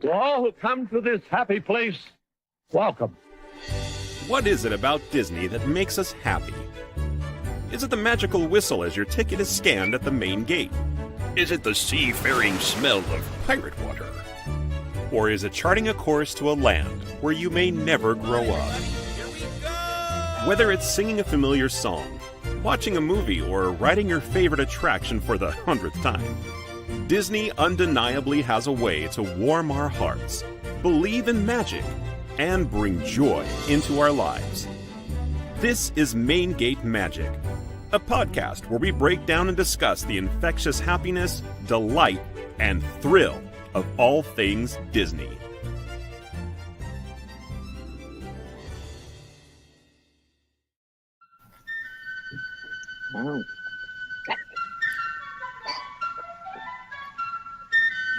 To all who come to this happy place, welcome. What is it about Disney that makes us happy? Is it the magical whistle as your ticket is scanned at the main gate? Is it the seafaring smell of pirate water? Or is it charting a course to a land where you may never grow up? Here we go! Whether it's singing a familiar song, watching a movie, or riding your favorite attraction for the 100th time, Disney undeniably has a way to warm our hearts, believe in magic, and bring joy into our lives. This is Main Gate Magic, a podcast where we break down and discuss the infectious happiness, delight, and thrill of all things Disney. Oh.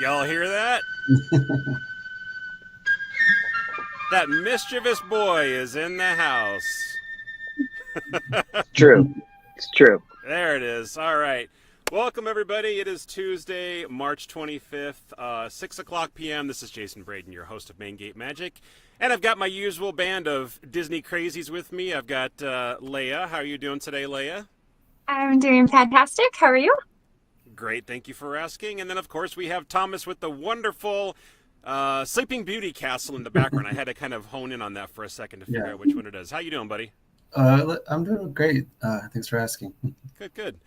Y'all hear that? That mischievous boy is in the house. True. It's true. There it is. All right. Welcome, everybody. It is Tuesday, March 25th, 6 o'clock p.m. This is Jason Braden, your host of Main Gate Magic. And I've got my usual band of Disney crazies with me. I've got Leia. How are you doing today, Leia? I'm doing fantastic. How are you? Great. Thank you for asking. And then, of course, we have Thomas with the wonderful Sleeping Beauty castle in the background. I had to kind of hone in on that for a second to figure out which one it is. How you doing, buddy? I'm doing great. Thanks for asking. Good, good.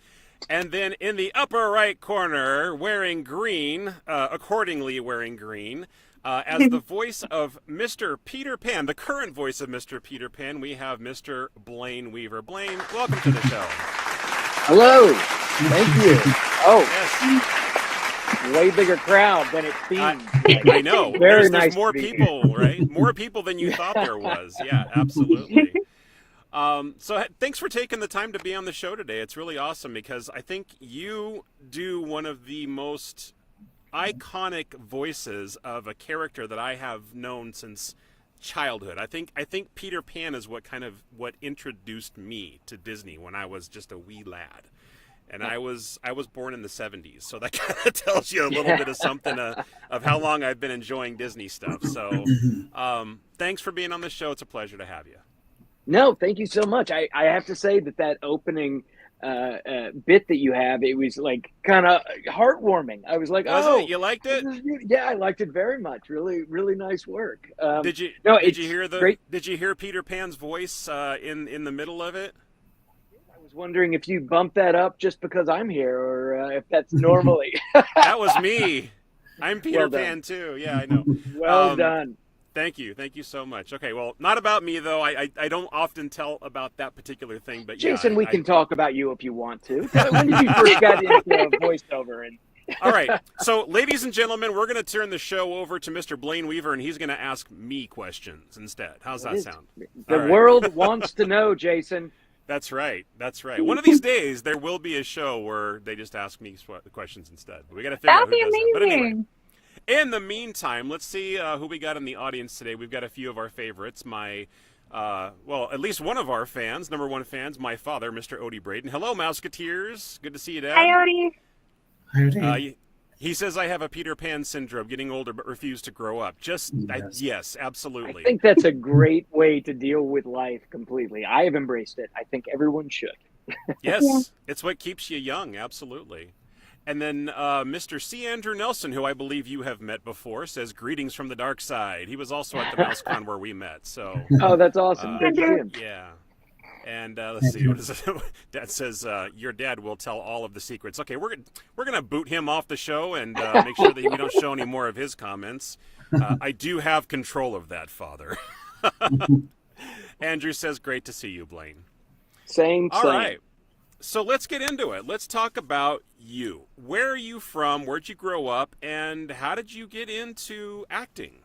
And then in the upper right corner, wearing green, accordingly wearing green, as the voice of Mr. Peter Pan, the current voice of Mr. Peter Pan, we have Mr. Blayne Weaver. Blayne, welcome to the show. Hello. Thank you. Oh, Yes. way bigger crowd than it seemed. I know. Very There's nice more to be people, right? More people than you thought there was. Yeah, absolutely. So thanks for taking the time to be on the show today. It's really awesome because I think you do one of the most iconic voices of a character that I have known since childhood. I think Peter Pan is what introduced me to Disney when I was just a wee lad. And I was born in the 70s, so that kind of tells you a little bit of something of how long I've been enjoying Disney stuff. So thanks for being on the show. It's a pleasure to have you. No, thank you so much. I have to say that opening bit that you have, it was like kind of heartwarming. I was like, Was it? You liked it? Yeah, I liked it very much. Really, really nice work. Did you hear Peter Pan's voice in the middle of it? I was wondering if you bumped that up just because I'm here, or if that's normally. That was me. I'm Peter Well done. Pan too. Yeah, I know. Well done. Thank you so much. Okay, well, not about me though. I don't often tell about that particular thing, but Jason, yeah, we can talk about you if you want to. When did you first get into voiceover? And All right. So, ladies and gentlemen, we're going to turn the show over to Mr. Blayne Weaver, and he's going to ask me questions instead. How's that sound? The world wants to know, Jason. That's right. That's right. One of these days, there will be a show where they just ask me questions instead. We got to figure out That'd who be does that. But anyway, amazing. in the meantime, let's see who we got in the audience today. We've got a few of our favorites. At least one of our fans, number one fans, my father, Mr. Odie Braden. Hello, Mouseketeers. Good to see you, Dad. Hi, Odie. How are you doing? He says I have a Peter Pan syndrome, getting older but refuse to grow up. Yes, absolutely. I think that's a great way to deal with life completely. I have embraced it. I think everyone should. Yes, Yeah. It's what keeps you young, absolutely. And then Mr. C. Andrew Nelson, who I believe you have met before, says greetings from the dark side. He was also at the MouseCon where we met. So Oh, that's awesome. Good to see him. yeah. And let's see, what is it? Dad says your dad will tell all of the secrets. Okay, we're gonna boot him off the show and make sure that we don't show any more of his comments. I do have control of that, Father. Andrew says, "Great to see you, Blayne." Same. All right. So let's get into it. Let's talk about you. Where are you from? Where'd you grow up? And how did you get into acting?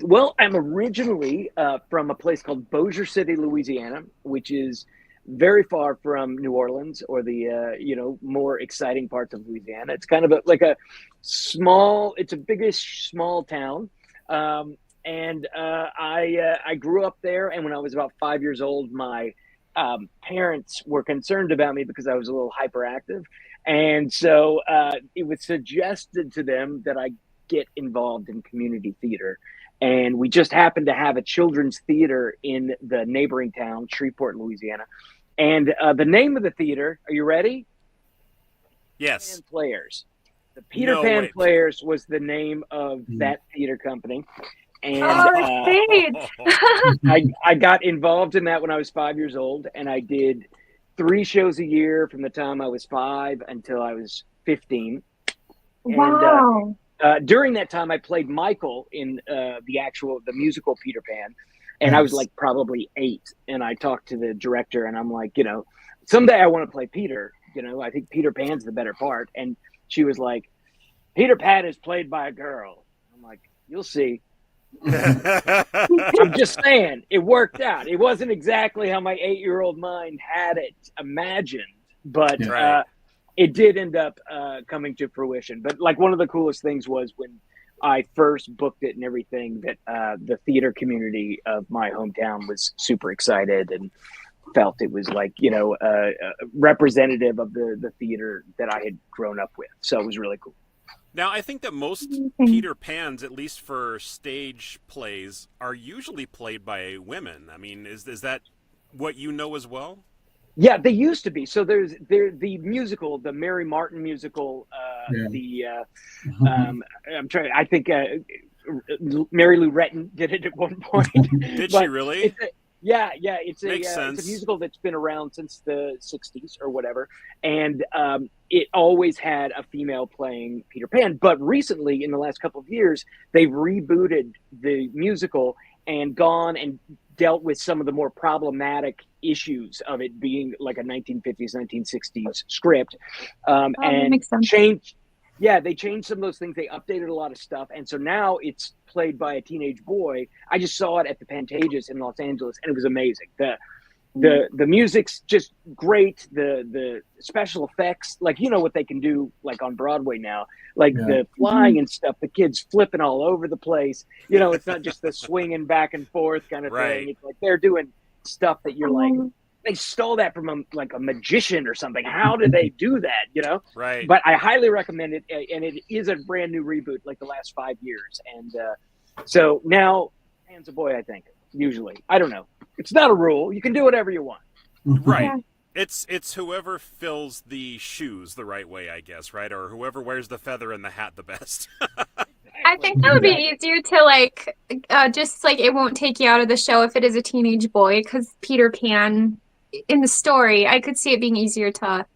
Well, I'm originally from a place called Bossier City, Louisiana, which is very far from New Orleans or the more exciting parts of Louisiana. It's kind of it's a biggish small town. And I grew up there. And when I was about 5 years old, my parents were concerned about me because I was a little hyperactive. And so it was suggested to them that I get involved in community theater. And we just happened to have a children's theater in the neighboring town, Shreveport, Louisiana. And the name of the theater, are you ready? Yes. Pan Players. The Peter Pan Players was the name of that theater company. And I got involved in that when I was 5 years old, and I did 3 shows a year from the time I was 5 until I was 15. Wow. And during that time, I played Michael in the musical Peter Pan. And I was like probably 8. And I talked to the director, and I'm like, someday I want to play Peter. I think Peter Pan's the better part. And she was like, Peter Pan is played by a girl. I'm like, you'll see. I'm just saying, it worked out. It wasn't exactly how my 8-year-old mind had it imagined, but it did end up coming to fruition. But like one of the coolest things was when I first booked it and everything, that the theater community of my hometown was super excited and felt it was like, representative of the theater that I had grown up with. So it was really cool. Now, I think that most Peter Pans, at least for stage plays, are usually played by women. I mean, is that what you know as well? Yeah, they used to be. So there's the musical, the Mary Martin musical. I think Mary Lou Retton did it at one point. Did she really? It's a musical that's been around since the 60s or whatever. And it always had a female playing Peter Pan. But recently, in the last couple of years, they've rebooted the musical and gone and dealt with some of the more problematic issues of it being like a 1950s, 1960s script. And changed. Yeah, they changed some of those things. They updated a lot of stuff. And so now it's played by a teenage boy. I just saw it at the Pantages in Los Angeles, and it was amazing. The music's just great. The special effects, like, what they can do like on Broadway now, like the flying and stuff, the kids flipping all over the place. It's not just the swinging back and forth kind of thing. It's like they're doing stuff that you're like, they stole that from a magician or something. How did they do that? Right. But I highly recommend it, and it is a brand new reboot, like the last 5 years. And so now, Pan's a boy, I think. Usually, I don't know. It's not a rule. You can do whatever you want. Right. Yeah. It's whoever fills the shoes the right way, I guess, right? Or whoever wears the feather in the hat the best. I think that would be easier to just it won't take you out of the show if it is a teenage boy, because Peter Pan in the story, I could see it being easier to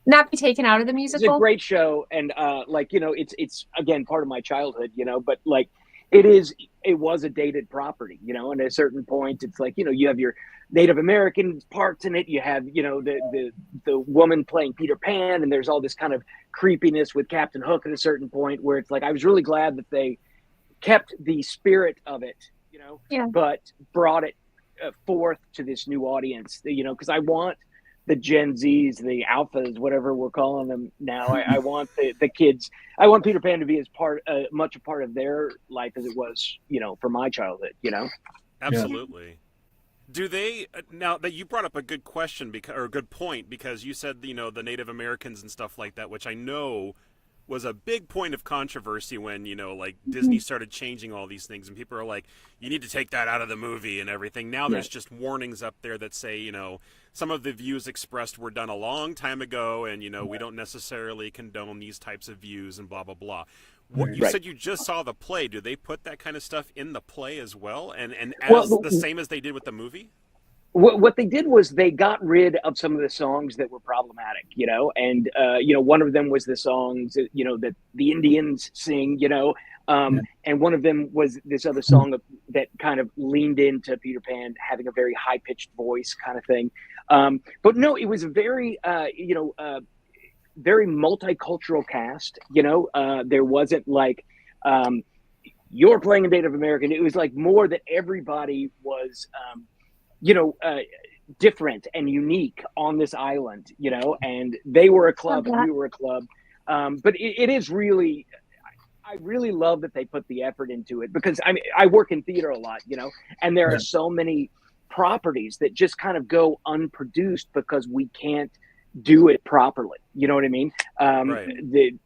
not be taken out of the musical. It's a great show, and it's again part of my childhood, but like it was a dated property, and at a certain point it's like, you have your Native American parts in it, you have, the woman playing Peter Pan, and there's all this kind of creepiness with Captain Hook at a certain point where it's like, I was really glad that they kept the spirit of it, but brought it forth to this new audience, because I want the Gen Zs, the alphas, whatever we're calling them now. I want the kids. I want Peter Pan to be as much a part of their life as it was, for my childhood. Absolutely. Yeah. Do they now that you brought up a good question or a good point, because you said the Native Americans and stuff like that, which I know was a big point of controversy when, Disney started changing all these things, and people are like, you need to take that out of the movie and everything. Now there's just warnings up there that say, some of the views expressed were done a long time ago, and, we don't necessarily condone these types of views and blah, blah, blah. You said you just saw the play. Do they put that kind of stuff in the play as well? And the same as they did with the movie? What they did was they got rid of some of the songs that were problematic, and, one of them was the songs, that the Indians sing, and one of them was this other song that kind of leaned into Peter Pan having a very high-pitched voice kind of thing. But no, it was a very, very multicultural cast, there wasn't like, you're playing a Native American. It was like more that everybody was, different and unique on this island, and they were a club and we were a club. But it is really, I really love that they put the effort into it, because I work in theater a lot, and there are so many properties that just kind of go unproduced because we can't do it properly. You know what I mean? Right. The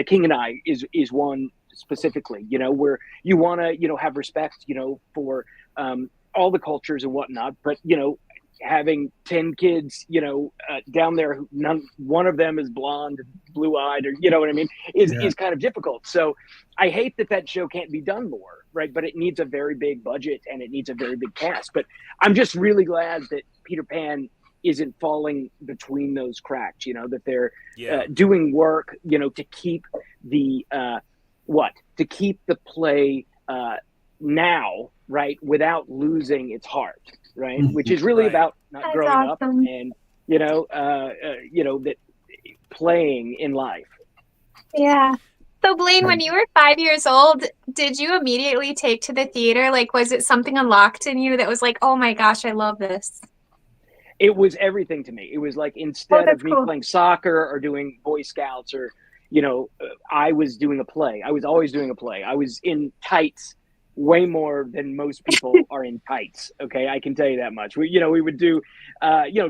King and I is one specifically, where you want to, have respect, for all the cultures and whatnot, but, having 10 kids, down there, one of them is blonde, blue eyed, or, you know what I mean, is kind of difficult. So I hate that show can't be done more. Right. But it needs a very big budget and it needs a very big cast. But I'm just really glad that Peter Pan isn't falling between those cracks, that they're doing work, to keep the play now, right, without losing its heart, right, which is really about not growing up and that playing in life. Yeah. So Blayne, when you were 5 years old, did you immediately take to the theater? Like, was it something unlocked in you that was like, oh my gosh, I love this? It was everything to me. It was like, instead of me playing soccer or doing Boy Scouts or, I was doing a play. I was always doing a play. I was in tights way more than most people are in tights. Okay. I can tell you that much. We would do,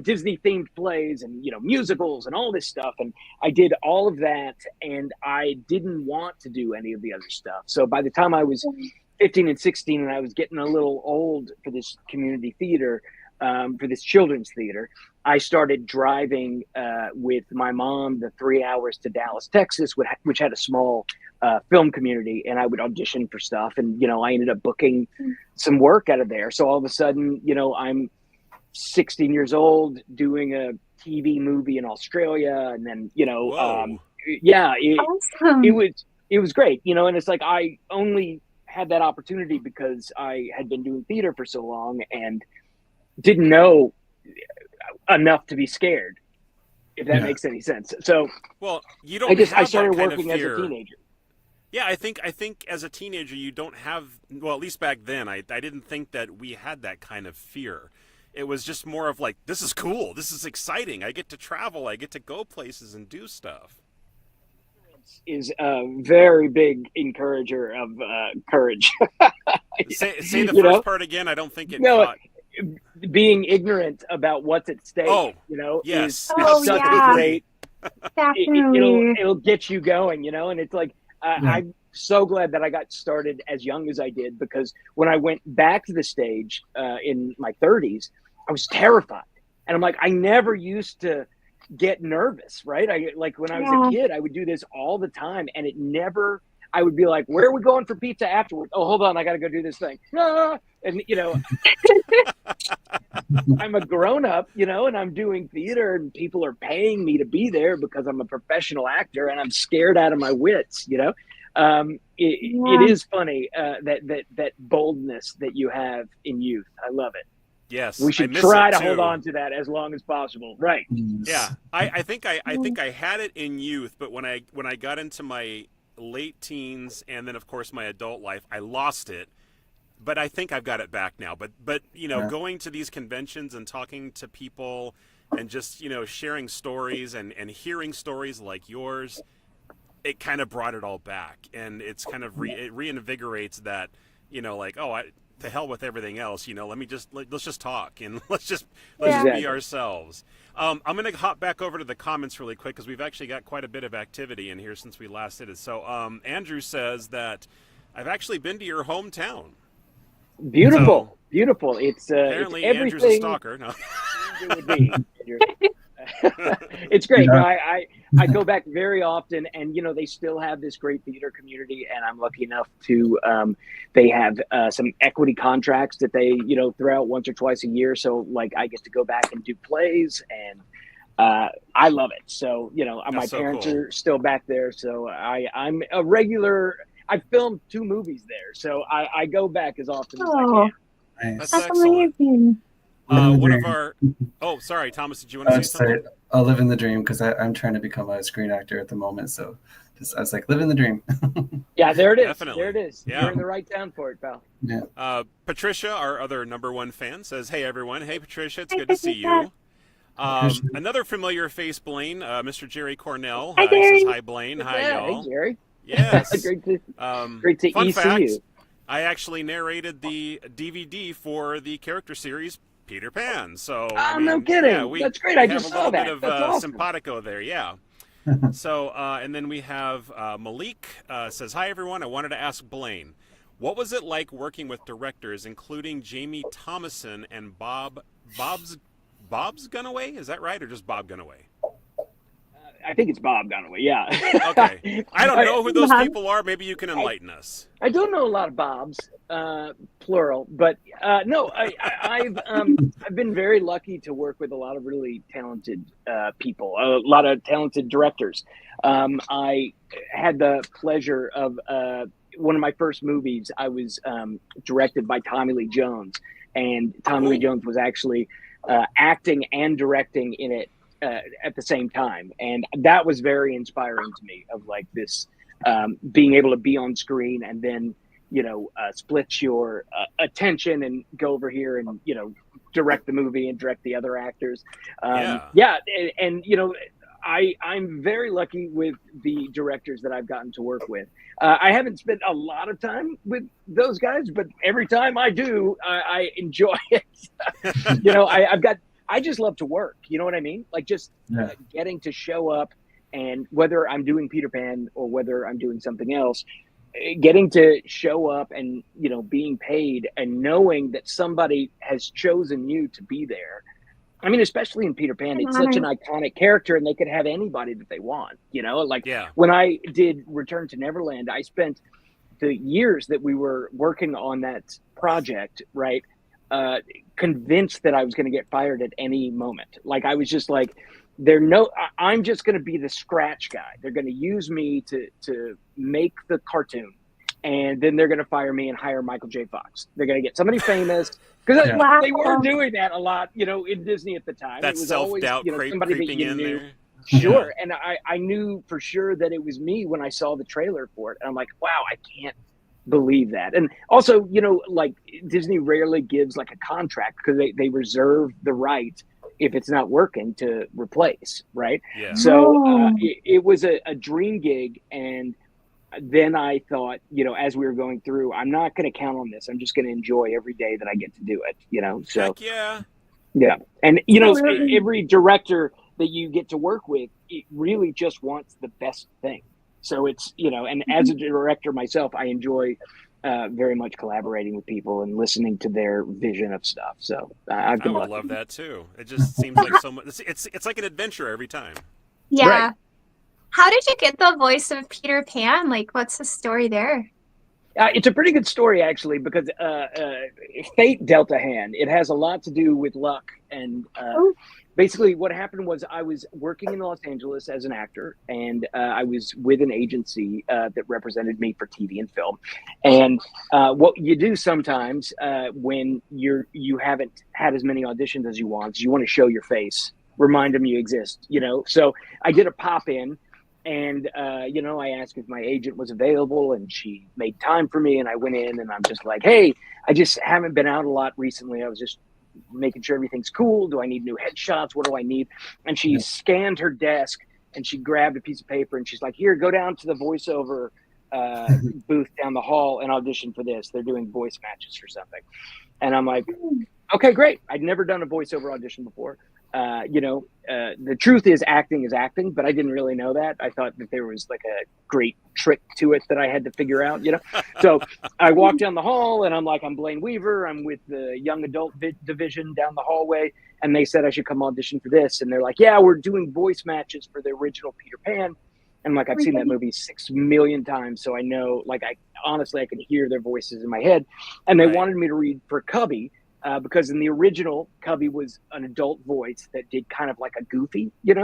Disney themed plays and, musicals and all this stuff. And I did all of that and I didn't want to do any of the other stuff. So by the time I was 15 and 16 and I was getting a little old for this community theater, for this children's theater, I started driving with my mom the 3 hours to Dallas, Texas, which had a small film community, and I would audition for stuff. And, I ended up booking some work out of there. So all of a sudden, I'm 16 years old doing a TV movie in Australia. And then, Awesome. it was great, and it's like, I only had that opportunity because I had been doing theater for so long and didn't know enough to be scared, if that makes any sense. So, well, you don't. I started working as a teenager. Yeah, I think as a teenager you don't have. Well, at least back then, I didn't think that we had that kind of fear. It was just more of like, this is cool, this is exciting. I get to travel, I get to go places and do stuff. Is a very big encourager of courage. Say the first part again. I don't think it caught. Being ignorant about what's at stake, is such a great. It'll get you going, and it's like I'm so glad that I got started as young as I did, because when I went back to the stage in my 30s, I was terrified, and I'm like, I never used to get nervous, right? When I was a kid, I would do this all the time, and it never. I would be like, where are we going for pizza afterwards? Oh, hold on, I got to go do this thing. Ah! And, I'm a grown up, and I'm doing theater and people are paying me to be there because I'm a professional actor and I'm scared out of my wits, It is funny, that boldness that you have in youth. I love it. Yes. We should try to hold on to that as long as possible. Right. Yeah. I think I had it in youth, but when I got into my late teens and then of course my adult life, I lost it, but I think I've got it back now. But going to these conventions and talking to people and just sharing stories and hearing stories like yours, it kind of brought it all back, and it's kind of it reinvigorates that to hell with everything else, let's just talk and let's just be ourselves. I'm going to hop back over to the comments really quick because we've actually got quite a bit of activity in here since we last did it. So Andrew says that I've actually been to your hometown. Beautiful. Beautiful. It's apparently it's Andrew's a stalker. No. It would be. It's great. I go back very often, and they still have this great theater community, and I'm lucky enough to they have some equity contracts that they throw out once or twice a year, so I get to go back and do plays, and I love it. So my parents are still back there, so I'm a regular. I filmed 2 movies there, so I go back as often as I can. Nice. That's amazing. One of our. Oh, sorry, Thomas. Did you want to say something? I'll live in the dream because I'm trying to become a screen actor at the moment. So I was like, living the dream. Yeah, there it is. Definitely. There it is. Yeah. You're in the right town for it, pal. Yeah. Patricia, our other #1 fan, says, "Hey everyone, hey Patricia, it's good to see you." Another familiar face, Blayne, Mr. Jerry Cornell. Hi, He Jerry. says, "Hi Blayne, hi y'all." Hey, Jerry. Yes. Great to fun see fact, you. I actually narrated the DVD for the character series Peter Pan. So Oh, no kidding. That's great. I just saw that. Have a little bit of That's awesome. simpatico there, yeah. So, and then we have Malik says, "Hi everyone. I wanted to ask Blayne, what was it like working with directors including Jamie Thomason and Bob's Gunaway? Is that right, or just Bob Gunaway?" I think it's Bob Gunaway. Yeah. Okay. I don't know who those people are. Maybe you can enlighten us. I don't know a lot of Bobs, plural, but no, I've been very lucky to work with a lot of really talented people, a lot of talented directors. I had the pleasure of one of my first movies. I was directed by Tommy Lee Jones, and Tommy Lee Jones was actually acting and directing in it at the same time, and that was very inspiring to me. Of like this, being able to be on screen and then split your attention and go over here and direct the movie and direct the other actors. And I'm very lucky with the directors that I've gotten to work with. I haven't spent a lot of time with those guys, but every time I do, I enjoy it. I just love to work. You know what I mean? Like just getting to show up, and whether I'm doing Peter Pan or whether I'm doing something else, getting to show up and, being paid and knowing that somebody has chosen you to be there. I mean, especially in Peter Pan, it's such an iconic character, and they could have anybody that they want, When I did Return to Neverland, I spent the years that we were working on that project, right? Convinced that I was going to get fired at any moment. Like, I was just like, I'm just going to be the scratch guy. They're going to use me to make the cartoon, and then they're going to fire me and hire Michael J. Fox. They're going to get somebody famous, because they were doing that a lot, in Disney at the time. That it was self-doubt always, somebody creeping that you in knew. there. Sure. And I knew for sure that it was me when I saw the trailer for it. And I'm like, wow, I can't believe that. And also, like Disney rarely gives like a contract, because they reserve the right, if it's not working, to replace, right? Yeah. So it was a dream gig. And then I thought, as we were going through, I'm not going to count on this. I'm just going to enjoy every day that I get to do it, so. Heck yeah. Yeah. And, every director that you get to work with, it really just wants the best thing. So it's, and as a director myself, I enjoy very much collaborating with people and listening to their vision of stuff. So I would love that too. It just seems like so much. It's like an adventure every time. Yeah. Right. How did you get the voice of Peter Pan? Like, what's the story there? It's a pretty good story, actually, because fate dealt a hand. It has a lot to do with luck. And basically what happened was I was working in Los Angeles as an actor, and I was with an agency that represented me for TV and film. And what you do sometimes when you haven't had as many auditions as you want is you want to show your face, remind them you exist, So I did a pop-in. And, I asked if my agent was available, and she made time for me, and I went in, and I'm just like, hey, I just haven't been out a lot recently. I was just making sure everything's cool. Do I need new headshots? What do I need? And she scanned her desk, and she grabbed a piece of paper, and she's like, here, go down to the voiceover booth down the hall and audition for this. They're doing voice matches or something. And I'm like, okay, great. I'd never done a voiceover audition before. The truth is acting, but I didn't really know that. I thought that there was like a great trick to it that I had to figure out, So I walked down the hall, and I'm like, I'm Blayne Weaver. I'm with the young adult division down the hallway. And they said I should come audition for this. And they're like, yeah, we're doing voice matches for the original Peter Pan. And like, I've seen that movie 6 million times. So I know, like, I can hear their voices in my head. And they wanted me to read for Cubby. Because in the original, Cubby was an adult voice that did kind of like a goofy, that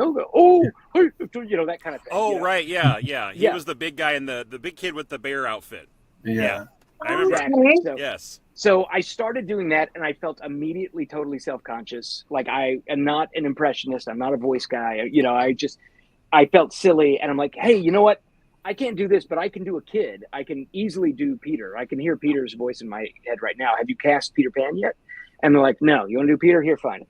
kind of thing. Oh, right, yeah. He was the big guy in the big kid with the bear outfit. Yeah. I remember. Exactly. So, yes. So I started doing that, and I felt immediately totally self-conscious. Like, I am not an impressionist. I'm not a voice guy. I felt silly, and I'm like, hey, you know what? I can't do this, but I can do a kid. I can easily do Peter. I can hear Peter's voice in my head right now. Have you cast Peter Pan yet? And they're like, no. You want to do Peter? Here, fine.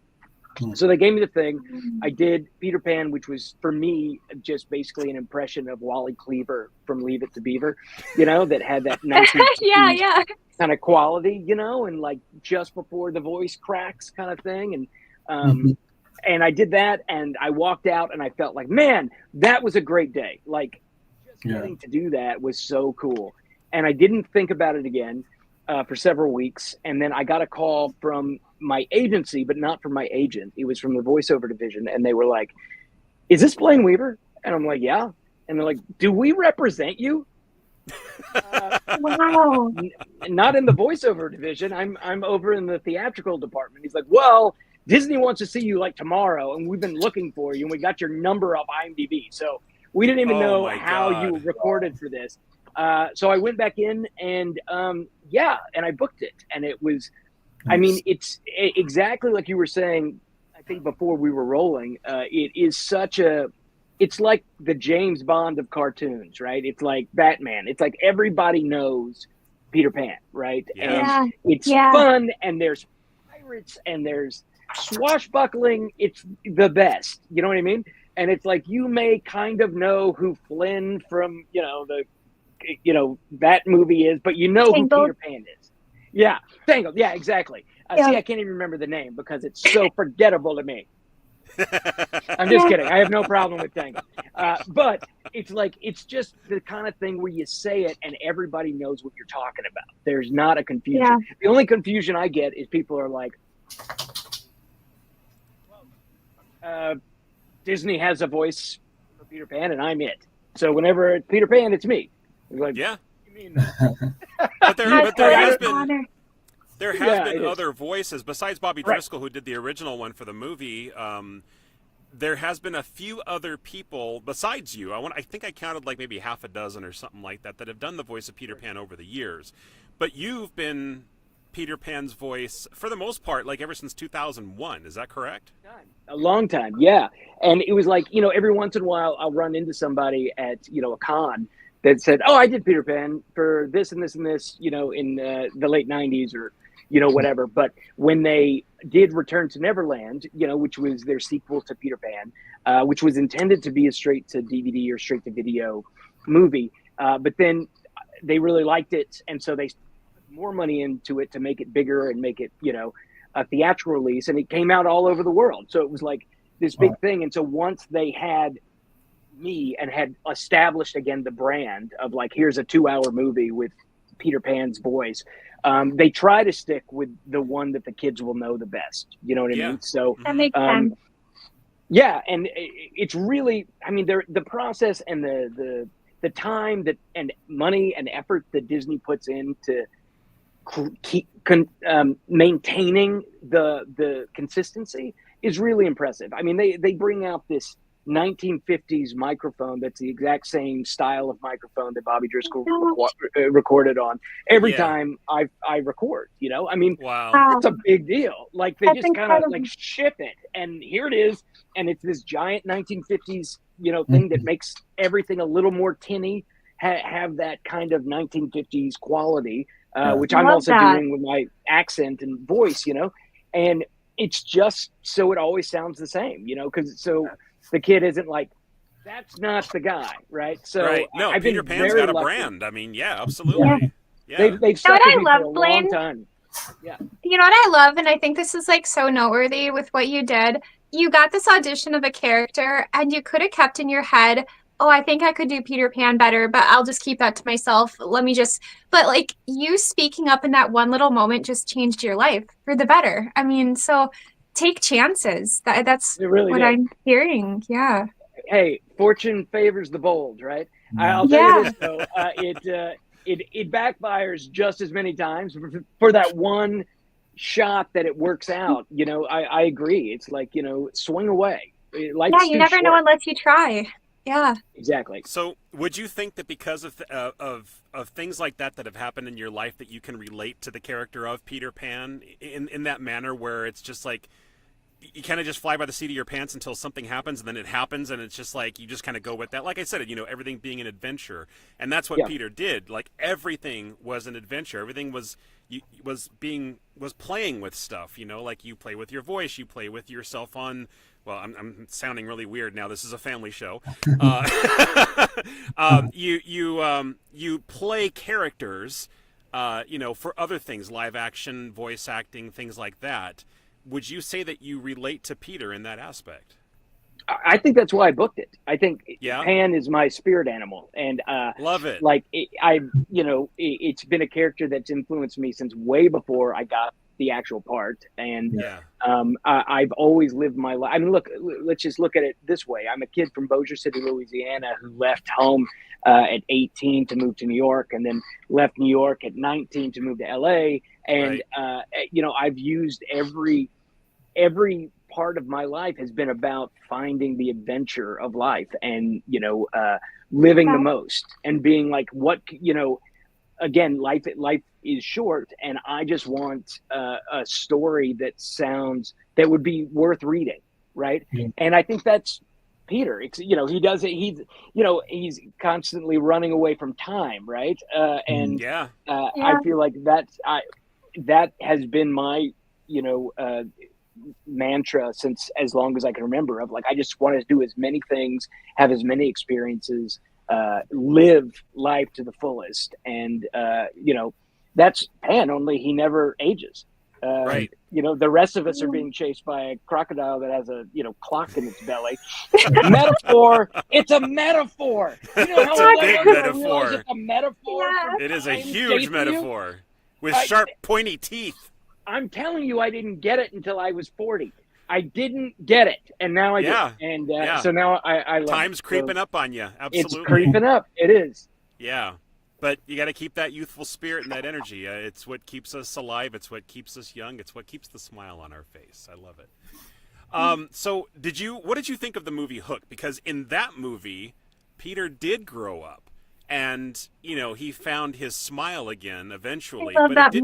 So they gave me the thing. I did Peter Pan, which was, for me, just basically an impression of Wally Cleaver from Leave It to Beaver, that had that 1950s kind of quality, and like just before the voice cracks kind of thing. And I did that, and I walked out, and I felt like, man, that was a great day. Like, just getting to do that was so cool. And I didn't think about it again for several weeks. And then I got a call from my agency, but not from my agent. It was from the voiceover division. And they were like, is this Blayne Weaver? And I'm like, yeah. And they're like, do we represent you? Wow. Not in the voiceover division. I'm over in the theatrical department. He's like, well, Disney wants to see you like tomorrow, and we've been looking for you, and we got your number off IMDb. So we didn't even know how you recorded for this. So I went back in, and and I booked it. And it was, I mean, it's exactly like you were saying, I think before we were rolling, it is it's like the James Bond of cartoons, right? It's like Batman. It's like everybody knows Peter Pan, right? Yeah. And it's fun, and there's pirates, and there's swashbuckling. It's the best. You know what I mean? And it's like you may kind of know who Flynn from, that movie is, but you know who Peter Pan is. Yeah, Tangled. Yeah, exactly. See, I can't even remember the name because it's so forgettable to me. I'm just kidding. I have no problem with Tangled. But it's like, it's just the kind of thing where you say it and everybody knows what you're talking about. There's not a confusion. Yeah. The only confusion I get is people are like, Disney has a voice for Peter Pan and I'm it. So whenever it's Peter Pan, it's me. Like, yeah. What do you mean? But there has been... There has been other voices besides Bobby Driscoll, who did the original one for the movie. There has been a few other people besides you. I think I counted like maybe half a dozen or something like that have done the voice of Peter Pan over the years. But you've been Peter Pan's voice for the most part, like ever since 2001. Is that correct? A long time, yeah. And it was like, every once in a while I'll run into somebody at, a con that said, oh, I did Peter Pan for this and this and this, in the late 90s or, whatever. But when they did Return to Neverland, which was their sequel to Peter Pan, which was intended to be a straight to DVD or straight to video movie. But then they really liked it. And so they put more money into it to make it bigger and make it, a theatrical release. And it came out all over the world. So it was like this big thing. And so once they had me and had established again the brand of like, here's a 2-hour movie with Peter Pan's voice, they try to stick with the one that the kids will know the best. You know what I mean? So that makes sense. Yeah, and it's really, I mean, the process and the time that and money and effort that Disney puts into keep maintaining the consistency is really impressive. I mean, they bring out this 1950s microphone that's the exact same style of microphone that Bobby Driscoll recorded on every time I record. I mean, wow, it's a big deal. Like they just kind of like ship it, and here it is, and it's this giant 1950s thing that makes everything a little more tinny, have that kind of 1950s quality, which I'm also doing with my accent and voice, and it's just so it always sounds the same, because the kid isn't like, that's not the guy, right? So no, I've Peter been Pan's very got a lucky. brand. I mean, yeah, absolutely. Yeah. They've stuck with me for a Blayne? long time. Yeah. You know what I love, and I think this is like so noteworthy with what you did. You got this audition of a character, and you could have kept in your head, oh, I think I could do Peter Pan better, but I'll just keep that to myself. But like you speaking up in that one little moment just changed your life for the better. I mean, so take chances. That's really what I'm hearing. Yeah. Hey, fortune favors the bold, right? I'll tell you this though, it backfires just as many times for that one shot that it works out. I agree. It's like, swing away. You never know unless you try. Yeah, exactly. So would you think that because of things like that have happened in your life that you can relate to the character of Peter Pan in that manner where it's just like you kind of just fly by the seat of your pants until something happens, and then it happens, and it's just like you just kind of go with that. Like I said, everything being an adventure, and that's what Peter did. Like everything was an adventure. Everything was playing with stuff. Like you play with your voice, you play with yourself on. Well, I'm sounding really weird now. This is a family show. You play characters for other things, live action, voice acting, things like that. Would you say that you relate to Peter in that aspect? I think that's why I booked it. I think Yeah. Pan is my spirit animal, and Love it. like it's been a character that's influenced me since way before I got the actual part, and Yeah. I've always lived my life. I mean, look, let's just look at it this way. I'm a kid from Bossier City, Louisiana, who left home at 18 to move to New York, and then left New York at 19 to move to LA. And I've used every part of my life has been about finding the adventure of life, and living the most, and being like, again, life is short, and I just want a story that would be worth reading, right? Yeah. And I think that's Peter. He does it. He's constantly running away from time, right? I feel like that has been my mantra since as long as I can remember. Of like, I just want to do as many things, have as many experiences, live life to the fullest, and that's Pan. Only he never ages. Right. The rest of us are being chased by a crocodile that has a clock in its belly. Metaphor. It's a metaphor. You know how It's a big metaphor. It's a metaphor. Yeah. It is a huge metaphor with sharp, pointy teeth. I'm telling you, I didn't get it until I was 40. I didn't get it, and now I do. And so now I love Time's it. creeping up on you. Absolutely. It's creeping up. It is. Yeah. But you got to keep that youthful spirit and that energy. It's what keeps us alive. It's what keeps us young. It's what keeps the smile on our face. I love it. So what did you think of the movie Hook? Because in that movie, Peter did grow up, and he found his smile again eventually. But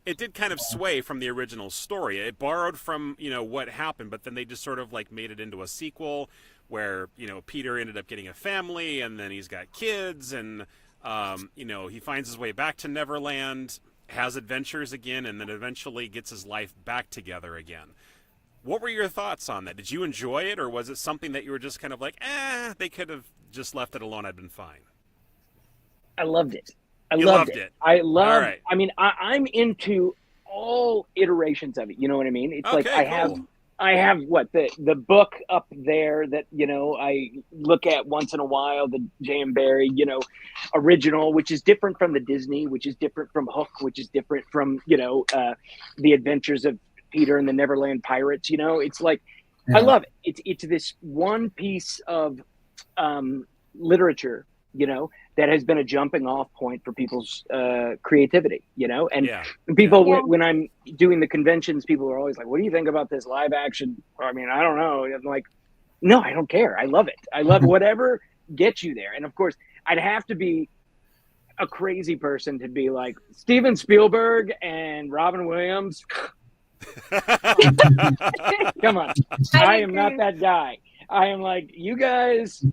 it did kind of sway from the original story. It borrowed from what happened, but then they just sort of like made it into a sequel where Peter ended up getting a family, and then he's got kids, and he finds his way back to Neverland, has adventures again, and then eventually gets his life back together again. What were your thoughts on that? Did you enjoy it, or was it something that you were just kind of like, they could have just left it alone, I'd been fine? I loved it. I You loved loved it. I loved. All right. I mean, I'm into all iterations of it. You know what I mean? It's like I have what the book up there that I look at once in a while, the J.M. Barrie original, which is different from the Disney, which is different from Hook, which is different from the Adventures of Peter and the Neverland Pirates. It's like I love it. It's this one piece of literature that has been a jumping off point for people's creativity, and people, when I'm doing the conventions, people are always like, what do you think about this live action? I mean, I don't know. I'm like, no, I don't care. I love it. I love whatever gets you there. And of course, I'd have to be a crazy person to be like Steven Spielberg and Robin Williams. Come on. I am not that guy. I am like, you guys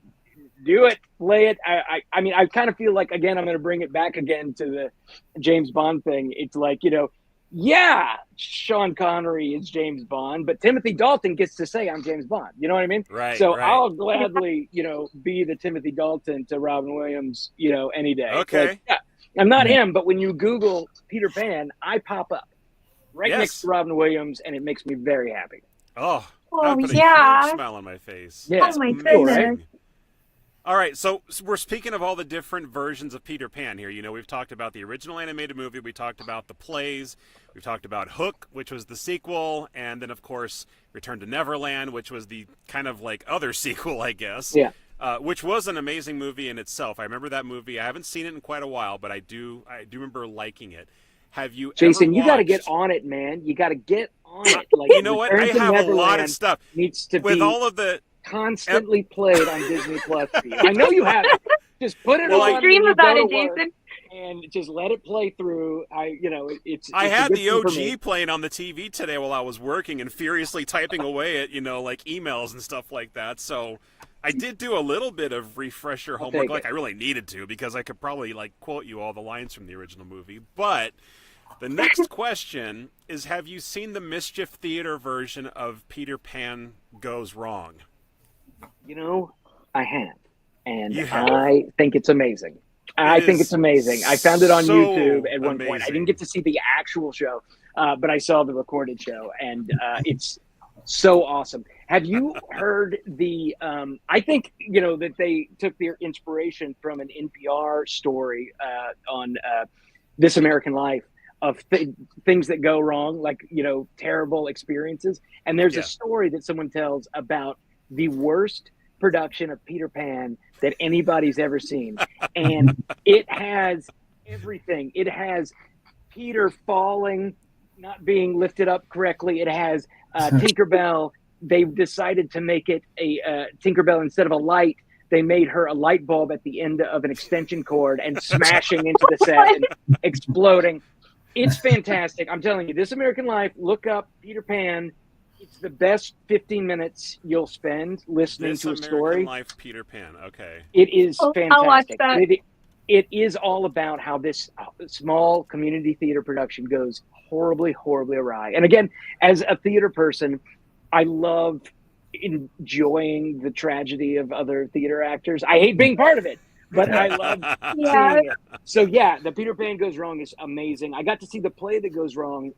do it, play it. I mean, I kind of feel like, again, I'm going to bring it back again to the James Bond thing. It's like, Sean Connery is James Bond, but Timothy Dalton gets to say I'm James Bond. You know what I mean? Right. So right. I'll gladly, be the Timothy Dalton to Robin Williams, any day. Okay. Like, I'm not him, but when you Google Peter Pan, I pop up right next to Robin Williams, and it makes me very happy. Oh, that put a huge smile on my face. Yeah. Oh my goodness. Right? All right, so we're speaking of all the different versions of Peter Pan here. We've talked about the original animated movie. We talked about the plays. We've talked about Hook, which was the sequel. And then, of course, Return to Neverland, which was the kind of like other sequel, I guess. Yeah. Which was an amazing movie in itself. I remember that movie. I haven't seen it in quite a while, but I do remember liking it. Have you Jason, ever you got to watched... get on it, man. You got to get on it. Like, you know what? I have a lot of stuff. Needs to with be all of the... constantly played on Disney Plus. I know you have it. Just put it on. I dream about it, Jason. And just let it play through. It's I had the OG OG playing on the TV today while I was working and furiously typing away at like emails and stuff like that. So I did do a little bit of refresher homework, like I really needed to, because I could probably quote you all the lines from the original movie. But the next question is: have you seen the Mischief Theater version of Peter Pan Goes Wrong? I have. And I think it's amazing. I think it's amazing. I found it on so YouTube at one point. I amazing. didn't get to see the actual show, but I saw the recorded show, and it's so awesome. Have you heard the? I think that they took their inspiration from an NPR story on This American Life of things that go wrong, like terrible experiences. And there's a story that someone tells about the worst production of Peter Pan that anybody's ever seen, and it has everything. It has Peter falling, not being lifted up correctly. It has Tinkerbell. They've decided to make it a Tinkerbell instead of a light. They made her a light bulb at the end of an extension cord and smashing into the set and exploding. It's fantastic. I'm telling you, This American Life, look up Peter Pan. It's the best 15 minutes you'll spend listening to a story. This American Life Peter Pan. Okay. It is fantastic. I'll watch that. It is all about how this small community theater production goes horribly, horribly awry. And again, as a theater person, I love enjoying the tragedy of other theater actors. I hate being part of it, but I love seeing it. So yeah, the Peter Pan Goes Wrong is amazing. I got to see the play that goes wrong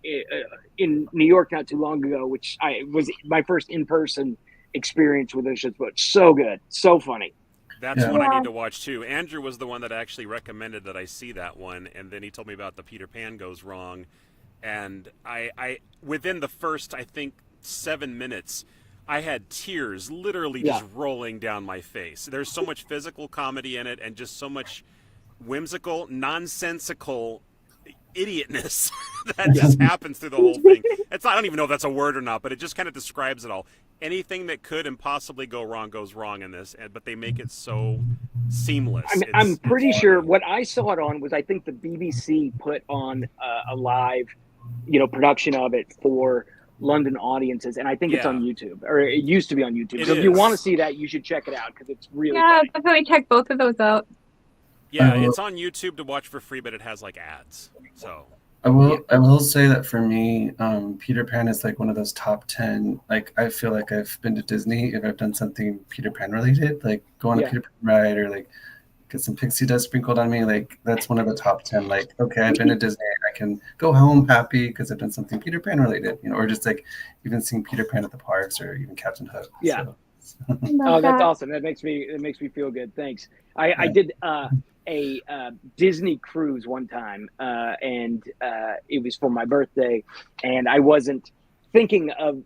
in New York not too long ago, which was my first in-person experience with those shows. But so good, so funny. That's one I need to watch too. Andrew was the one that actually recommended that I see that one, and then he told me about the Peter Pan Goes Wrong, and I within the first, I think, 7 minutes, I had tears literally just rolling down my face. There's so much physical comedy in it and just so much whimsical, nonsensical idiotness that just happens through the whole thing. I don't even know if that's a word or not, but it just kind of describes it all. Anything that could impossibly go wrong goes wrong in this, but they make it so seamless. I'm pretty sure what I saw it on was, I think the BBC put on a live, production of it for London audiences, and I think it's on YouTube, or it used to be on YouTube. So if you want to see that, you should check it out because it's really funny. Definitely check both of those out. Yeah, it's on YouTube to watch for free, but it has like ads. So I will say that for me, Peter Pan is like one of those top 10. Like, I feel like I've been to Disney if I've done something Peter Pan related, like go on a Peter Pan ride or like get some pixie dust sprinkled on me. Like, that's one of the top 10. Like, okay, I've been to Disney, I can go home happy because I've done something Peter Pan related, or just like even seeing Peter Pan at the parks or even Captain Hook. Yeah. So. Oh, that's awesome. That makes me feel good. Thanks. I did a Disney cruise one time, and it was for my birthday, and I wasn't thinking of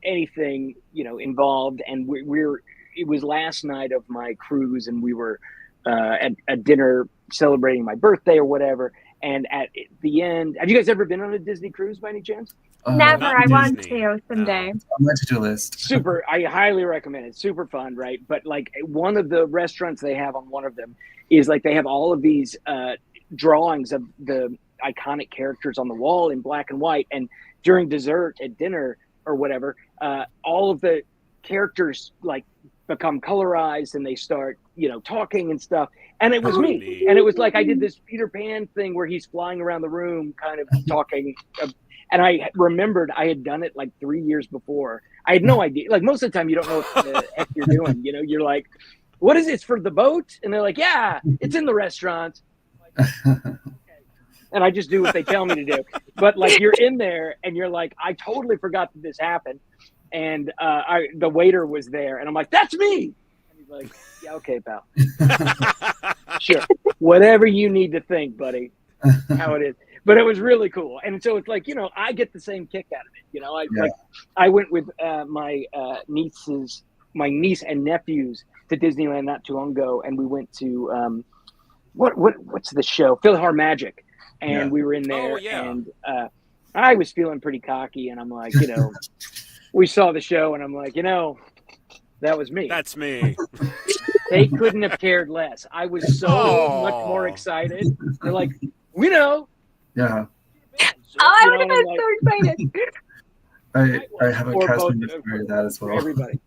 anything involved, and it was last night of my cruise, and we were at a dinner celebrating my birthday or whatever. And at the end, have you guys ever been on a Disney cruise by any chance? Never. I want to someday. On my to-do list. Super. I highly recommend it. Super fun, right? But like one of the restaurants they have on one of them is like they have all of these drawings of the iconic characters on the wall in black and white. And during dessert at dinner or whatever, all of the characters like become colorized and they start, talking and stuff. And it was me. Neat. And it was like I did this Peter Pan thing where he's flying around the room kind of talking. And I remembered I had done it like 3 years before. I had no idea. Like most of the time you don't know what the heck you're doing. You're like, what is this, for the boat? And they're like, yeah, it's in the restaurant. Like, okay. And I just do what they tell me to do. But like you're in there and you're like, I totally forgot that this happened. And the waiter was there and I'm like, that's me. And he's like, yeah, okay, pal. Sure. Whatever you need to think, buddy, how it is. But it was really cool. And so it's like, I get the same kick out of it. Like I went with my niece and nephews to Disneyland not too long ago. And we went to, what's the show? PhilharMagic. And we were in there and I was feeling pretty cocky. And I'm like, we saw the show and I'm like, that was me. That's me. They couldn't have cared less. I was so much more excited. They're like, we know. Yeah. I would have been so excited. I have a cast member for that as well. Everybody.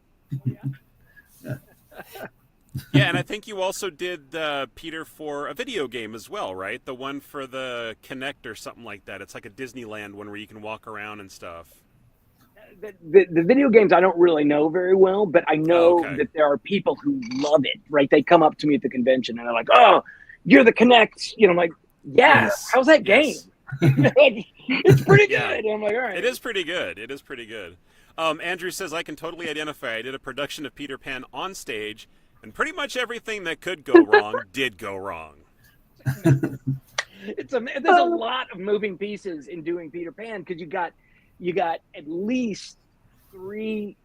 Yeah, and I think you also did Peter for a video game as well, right? The one for the Kinect or something like that. It's like a Disneyland one where you can walk around and stuff. The video games I don't really know very well, but I know that there are people who love it, right? They come up to me at the convention and they're like, oh, you're the Connect. I'm like, yeah, Yes. how's that game? Yes. It's pretty Yeah. good. I'm like, all right. It is pretty good. It is pretty good. Andrew says, I can totally identify. I did a production of Peter Pan on stage, and pretty much everything that could go wrong did go wrong. There's a lot of moving pieces in doing Peter Pan because you got at least 3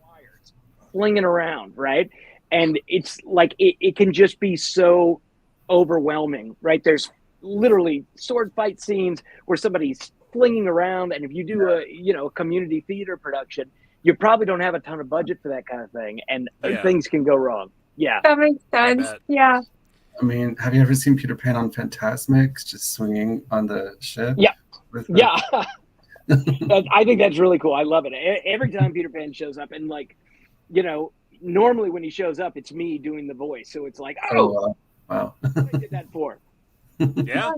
wires flinging around, right? And it's like it can just be so overwhelming, right? There's literally sword fight scenes where somebody's flinging around, and if you do a community theater production, you probably don't have a ton of budget for that kind of thing, and things can go wrong. Yeah, That makes sense. Yeah. I mean, have you ever seen Peter Pan on Fantasmics just swinging on the ship? Yeah. Yeah. I think that's really cool. I love it. Every time Peter Pan shows up, and normally when he shows up, it's me doing the voice. So it's like, wow. I did that for. Yeah.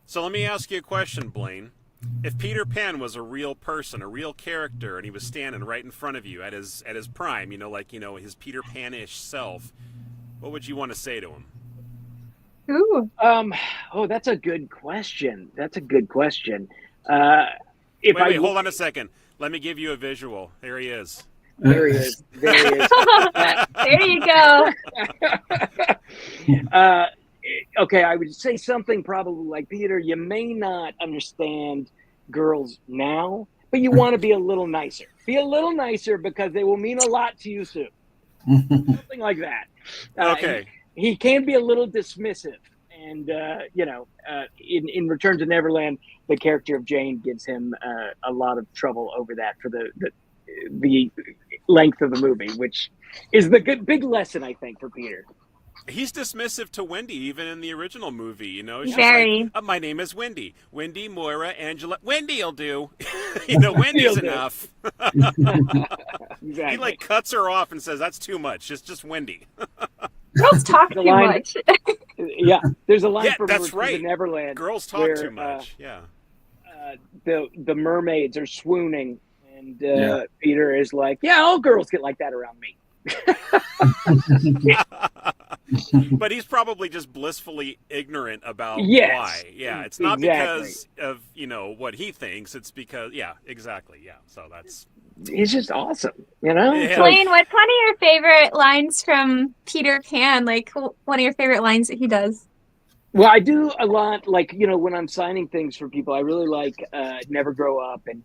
So let me ask you a question, Blayne. If Peter Pan was a real person, a real character, and he was standing right in front of you at his prime, his Peter Pan-ish self, what would you want to say to him? Ooh. That's a good question. Wait, hold on a second. Let me give you a visual. There he is. There he is. There you go. Okay, I would say something probably like, Peter, you may not understand girls now, but you want to be a little nicer. Be a little nicer because they will mean a lot to you soon. Something like that. Okay. He can be a little dismissive. And, in Return to Neverland, the character of Jane gives him a lot of trouble over that for the length of the movie, which is the big lesson, I think, for Peter. He's dismissive to Wendy, even in the original movie. She's Very. like, my name is Wendy. Wendy, Moira, Angela. Wendy'll do. Wendy's enough. Exactly. He cuts her off and says, that's too much. It's just Wendy. Girls talk too much. Yeah, there's a line from that's right. Neverland. Girls talk too much. The mermaids are swooning, and Peter is like, yeah, all girls get like that around me. But he's probably just blissfully ignorant about why. Yeah, it's not because of what he thinks. It's because exactly. Yeah, so that's. He's just awesome, Yeah. Blayne, what's one of your favorite lines from Peter Pan? Like one of your favorite lines that he does? Well, I do a lot, when I'm signing things for people, I really like Never Grow Up and,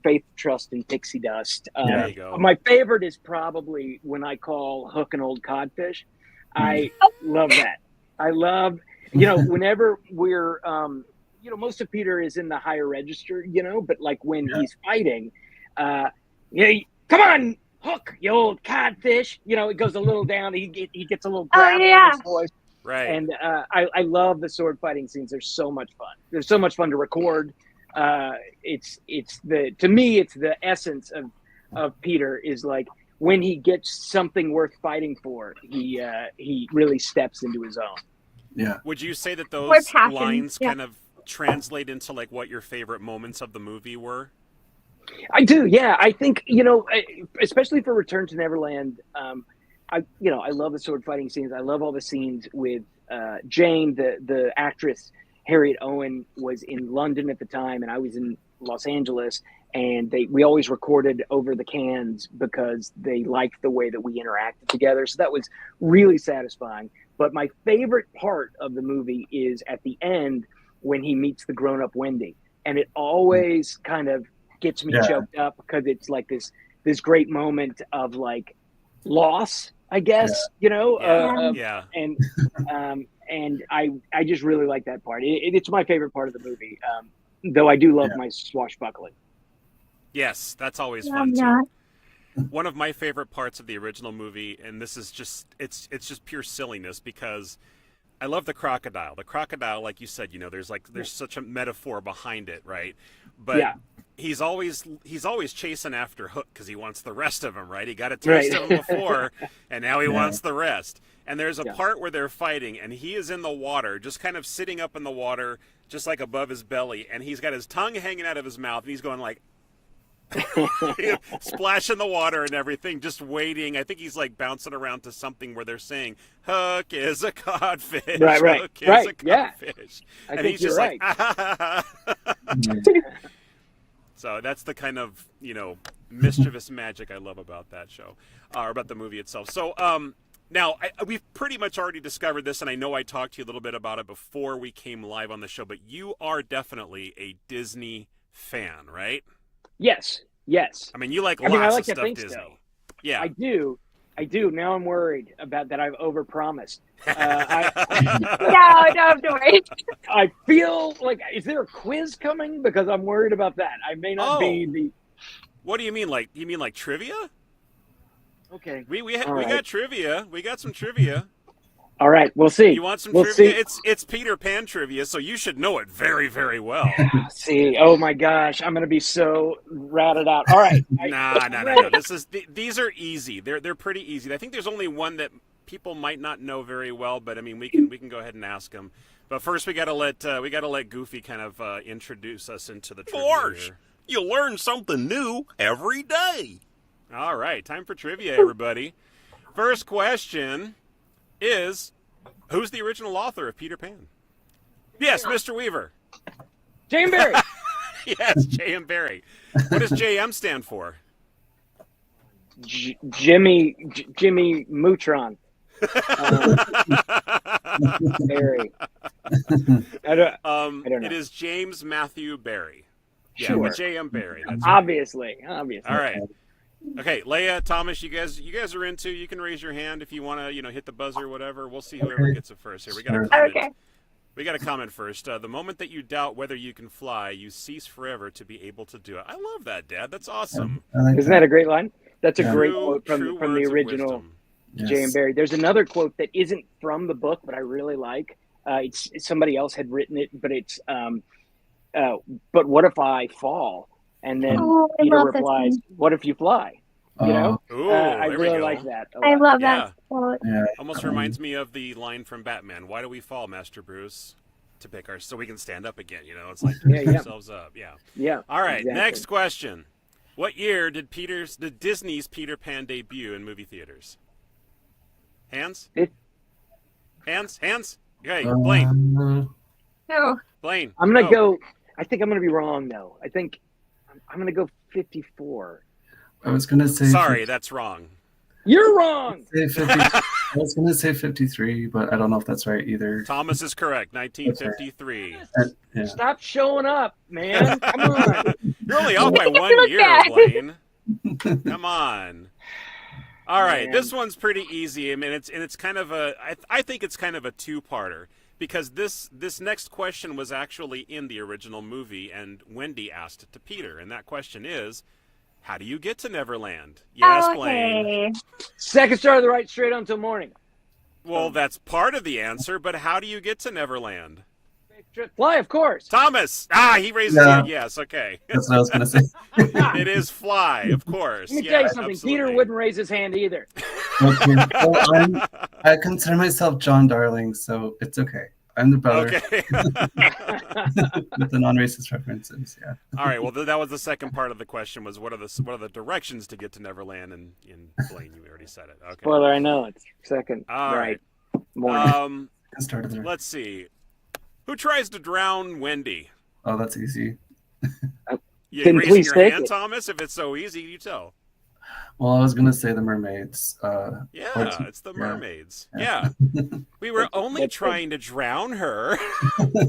Faith, Trust, and Pixie Dust. There you go. My favorite is probably when I call Hook an old codfish. I love that. I love, whenever we're, most of Peter is in the higher register, but when he's fighting, come on, Hook, you old codfish. It goes a little down. He gets a little gravel in his voice. Right. And I love the sword fighting scenes. They're so much fun. They're so much fun to record. To me, it's the essence of Peter is like when he gets something worth fighting for, he really steps into his own. Yeah. Would you say that those lines kind of translate into what your favorite moments of the movie were? I do. Yeah. I think, especially for Return to Neverland, I love the sword fighting scenes. I love all the scenes with Jane, the actress. Harriet Owen was in London at the time, and I was in Los Angeles, and we always recorded over the cans because they liked the way that we interacted together. So that was really satisfying. But my favorite part of the movie is at the end when he meets the grown-up Wendy, and it always kind of gets me choked up because it's like this great moment of loss, I guess, and I just really like that part. It's my favorite part of the movie, though I do love my swashbuckling. Yes, that's always fun too. One of my favorite parts of the original movie, and this is just it's just pure silliness because I love the crocodile. The crocodile, like you said, there's such a metaphor behind it, right? But he's always chasing after Hook because he wants the rest of him, right? He got a taste of him before, and now he wants the rest. And there's a part where they're fighting, and he is in the water, just kind of sitting up in the water, just above his belly, and he's got his tongue hanging out of his mouth, and he's going Splash in the water and everything, just waiting. I think he's like bouncing around to something where they're saying, "Hook is a codfish." Right. Hook is Right. a Yeah. codfish. I And think he's you're just right. like, ah. So that's the kind of, mischievous magic I love about that show, or about the movie itself. So, now, we've pretty much already discovered this, and I know I talked to you a little bit about it before we came live on the show, but you are definitely a Disney fan, right? Yes. I mean, you like I lots like of to stuff think Disney. so. Yeah. I do. Now I'm worried about that I've overpromised. No, don't worry. I feel like, is there a quiz coming? Because I'm worried about that. I may not be the... What do you mean? Like, you mean like trivia? Okay. We right. got trivia. We got some trivia. All right, we'll see. You want some we'll trivia? See. It's Peter Pan trivia, so you should know it very, very well. See, oh my gosh, I'm gonna be so ratted out. All right. No. These are easy. They're pretty easy. I think there's only one that people might not know very well, but I mean we can go ahead and ask them. But first we gotta let Goofy kind of introduce us into the trivia. Of course, here. you learn something new every day. All right, time for trivia, everybody. First question is, who's the original author of Peter Pan? Yes, Mr. Weaver. Jane Barry. Yes, J.M. Barry. What does J.M. stand for? Jimmy Neutron. Barry. I don't know. It is James Matthew Barry. Yeah, Sure. but J.M. Barry. That's right. Obviously. All right. Okay, Leia, Thomas, you guys are into. You can raise your hand if you want to, hit the buzzer, whatever. We'll see whoever gets it first. Here, we got a comment. Okay. We got a comment first. The moment that you doubt whether you can fly, you cease forever to be able to do it. I love that, Dad. That's awesome. Isn't that a great line? That's a great True- quote from true the words of original wisdom. J.M. Barry. There's another quote that isn't from the book, but I really like. It's somebody else had written it, but it's but what if I fall? And then I Peter love this replies, one. "What if you fly?" You know, Ooh, I there we really go. like that. a I lot. love Yeah. that quote. Almost reminds me of the line from Batman. Why do we fall, Master Bruce? To pick our, so we can stand up again. It's like pick ourselves up. Yeah. Yeah. All right. exactly. Next question. What year did Disney's Peter Pan debut in movie theaters? Hands? Hands? Okay, Blayne. No. Blayne. I'm gonna go. I think I'm gonna be wrong though. I think I'm gonna go 54. I was gonna say. Sorry, that's wrong. You're wrong. I was gonna say 53, but I don't know if that's right either. Thomas is correct. 1953. Yeah. Stop showing up, man. Come on. You're only off by Make it 1 look year, bad. Blaine. Come on. All right, Man. this one's pretty easy. I mean, it's kind of I think it's kind of a two-parter because this next question was actually in the original movie, and Wendy asked it to Peter, and that question is, how do you get to Neverland? Yes, Blaine. Okay. Second star to the right, straight on till morning. Well, that's part of the answer, but how do you get to Neverland? Fly, of course. Thomas! He raised his hand. Yes, okay. That's what I was gonna say. It is fly, of course. Let me tell you Yes, something. absolutely. Peter wouldn't raise his hand either. Okay. Well, I consider myself John Darling, so it's okay. I'm the brother Okay. with the non-racist references. Yeah. All right. Well, that was the second part of the question. Was what are the directions to get to Neverland? And in Blayne, you already said it. Okay. Spoiler, I know it's second. All right. Morning. Started there. Let's see. Who tries to drown Wendy? Oh, that's easy. You Can raising please your take hand, it. Thomas? If it's so easy, you tell. Well, I was gonna say the mermaids. Yeah, it's the mermaids. Yeah. We were only That's trying to drown her.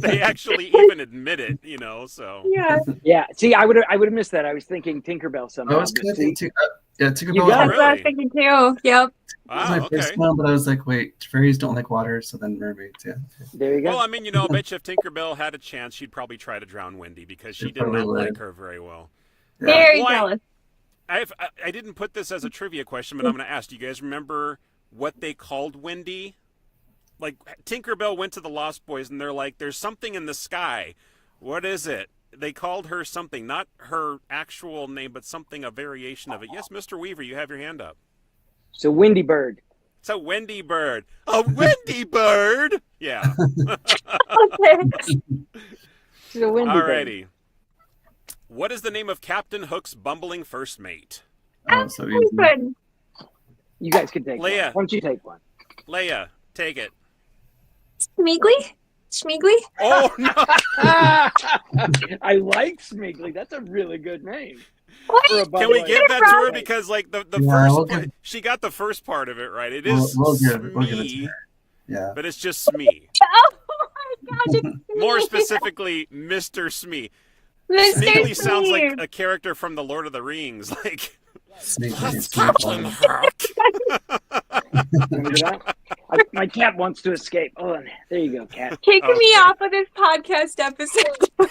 They actually even admit it, so. Yeah. Yeah. See, I would have missed that. I was thinking Tinkerbell somehow. I was gonna think Tinkerbell. You got That's it. what I was thinking too. Yep. was Wow, my okay. first one, but I was like, wait, fairies don't like water, so then mermaids, yeah. There you go. Well, I mean, I bet you if Tinkerbell had a chance, she'd probably try to drown Wendy because she She did not probably would. like her very well. Yeah. Very Well, jealous. I didn't put this as a trivia question, but I'm going to ask. Do you guys remember what they called Wendy? Like, Tinkerbell went to the Lost Boys, and they're like, there's something in the sky. What is it? They called her something, not her actual name, but something, a variation of it. Yes, Mr. Weaver, you have your hand up. So Windy Bird. It's a Wendy bird. A Wendy bird? Yeah. Okay. She's a Windy Bird. Alrighty. What is the name of Captain Hook's bumbling first mate? Oh, so Very easy. good. You guys can take Leia. one. Why don't you take one? Leia, take it. Schmeegly? Schmeegly? Oh, no. I like Smeagly. That's a really good name. What? For a Can we bubbling- give that to her? Because, like, the Yeah, first we'll part, give- she got the first part of it right. It We'll- is we'll give it to Smee, her. Yeah. but it's just Smee. Oh my gosh, it's More me. specifically, Mr. Smee. Mr. Smeagly sounds like Smee. a character from The Lord of the Rings. Like, Sneaky, Captain Hook. Remember that? My cat wants to escape. Oh, there you go, cat. Kicking me Okay. off of this podcast episode.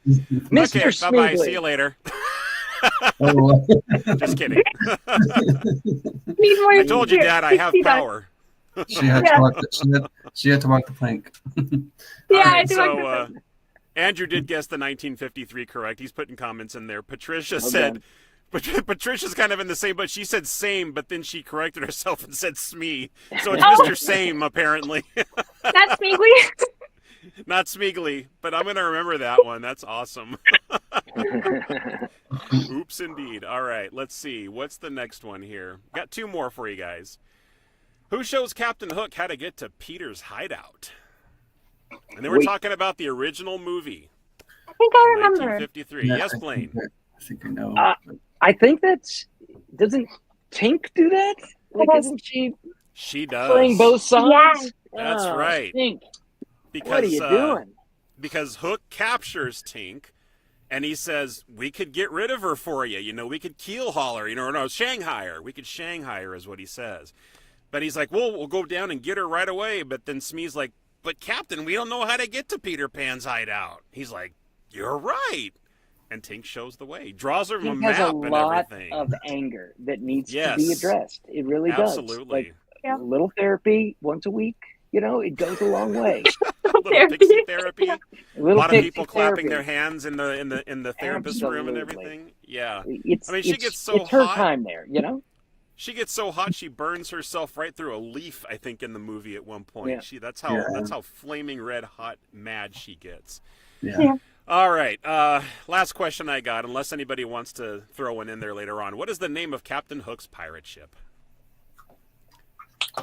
Mr. Okay, bye-bye. Smeagly. See you later. Oh, Just kidding. Need more I told you, Dad, I have pixie dust. power. she had to walk. She had to walk the plank. Yeah, All I right, do so, like Andrew did guess the 1953 correct. He's putting comments in there. Patricia Well said, Patricia's kind of in the same, but she said same, but then she corrected herself and said Smee. So it's Mr. Same, apparently. That's Schmeegly. Not Smeagly, but I'm going to remember that one. That's awesome. Oops, indeed. All right, let's see. What's the next one here? Got two more for you guys. Who shows Captain Hook how to get to Peter's hideout? And then we're Wait. talking about the original movie, I think I remember. 1953. Yeah, Yes, I Blayne. think I know. I think doesn't Tink do that? Like, Yes. isn't she She does. playing both sides? Yes. That's Oh, right. Tink, Because, what are you doing? Because Hook captures Tink, and he says, we could get rid of her for you. You know, we could keel haul her, Shanghai her. We could Shanghai her is what he says. But he's like, well, we'll go down and get her right away. But then Smee's like, but Captain, we don't know how to get to Peter Pan's hideout. He's like, you're right. And Tink shows the way. Draws her a He map has a and lot everything. of anger that needs to Yes. be addressed. It really does. Absolutely. Like, Yeah. a little therapy once a week, it goes a long way. A little pixie therapy. A A little lot of pixie people clapping their therapy. hands in the therapist room and Absolutely. everything. Yeah. It's, I mean, she it's- gets so it's her hot. time there, She gets so hot she burns herself right through a leaf, I think, in the movie at one point. Yeah. That's how flaming red hot mad she gets. Yeah. All right. Last question I got, unless anybody wants to throw one in there later on. What is the name of Captain Hook's pirate ship?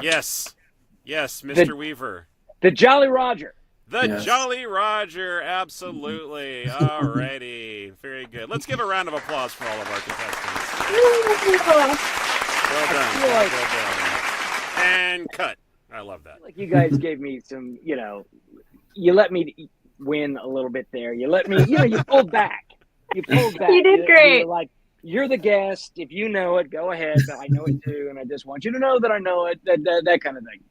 Yes. Yes, Mr. Weaver. The Jolly Roger. The Yes. Jolly Roger, absolutely. All righty. Very good. Let's give a round of applause for all of our contestants. Well done. feel like- Well done. And cut. I love that. Like, you guys gave me some, you let me win a little bit there. You let me, you pulled back. You pulled back. You did great. You're like, you're the guest. If you know it, go ahead. But I know it too, and I just want you to know that I know it. That kind of thing.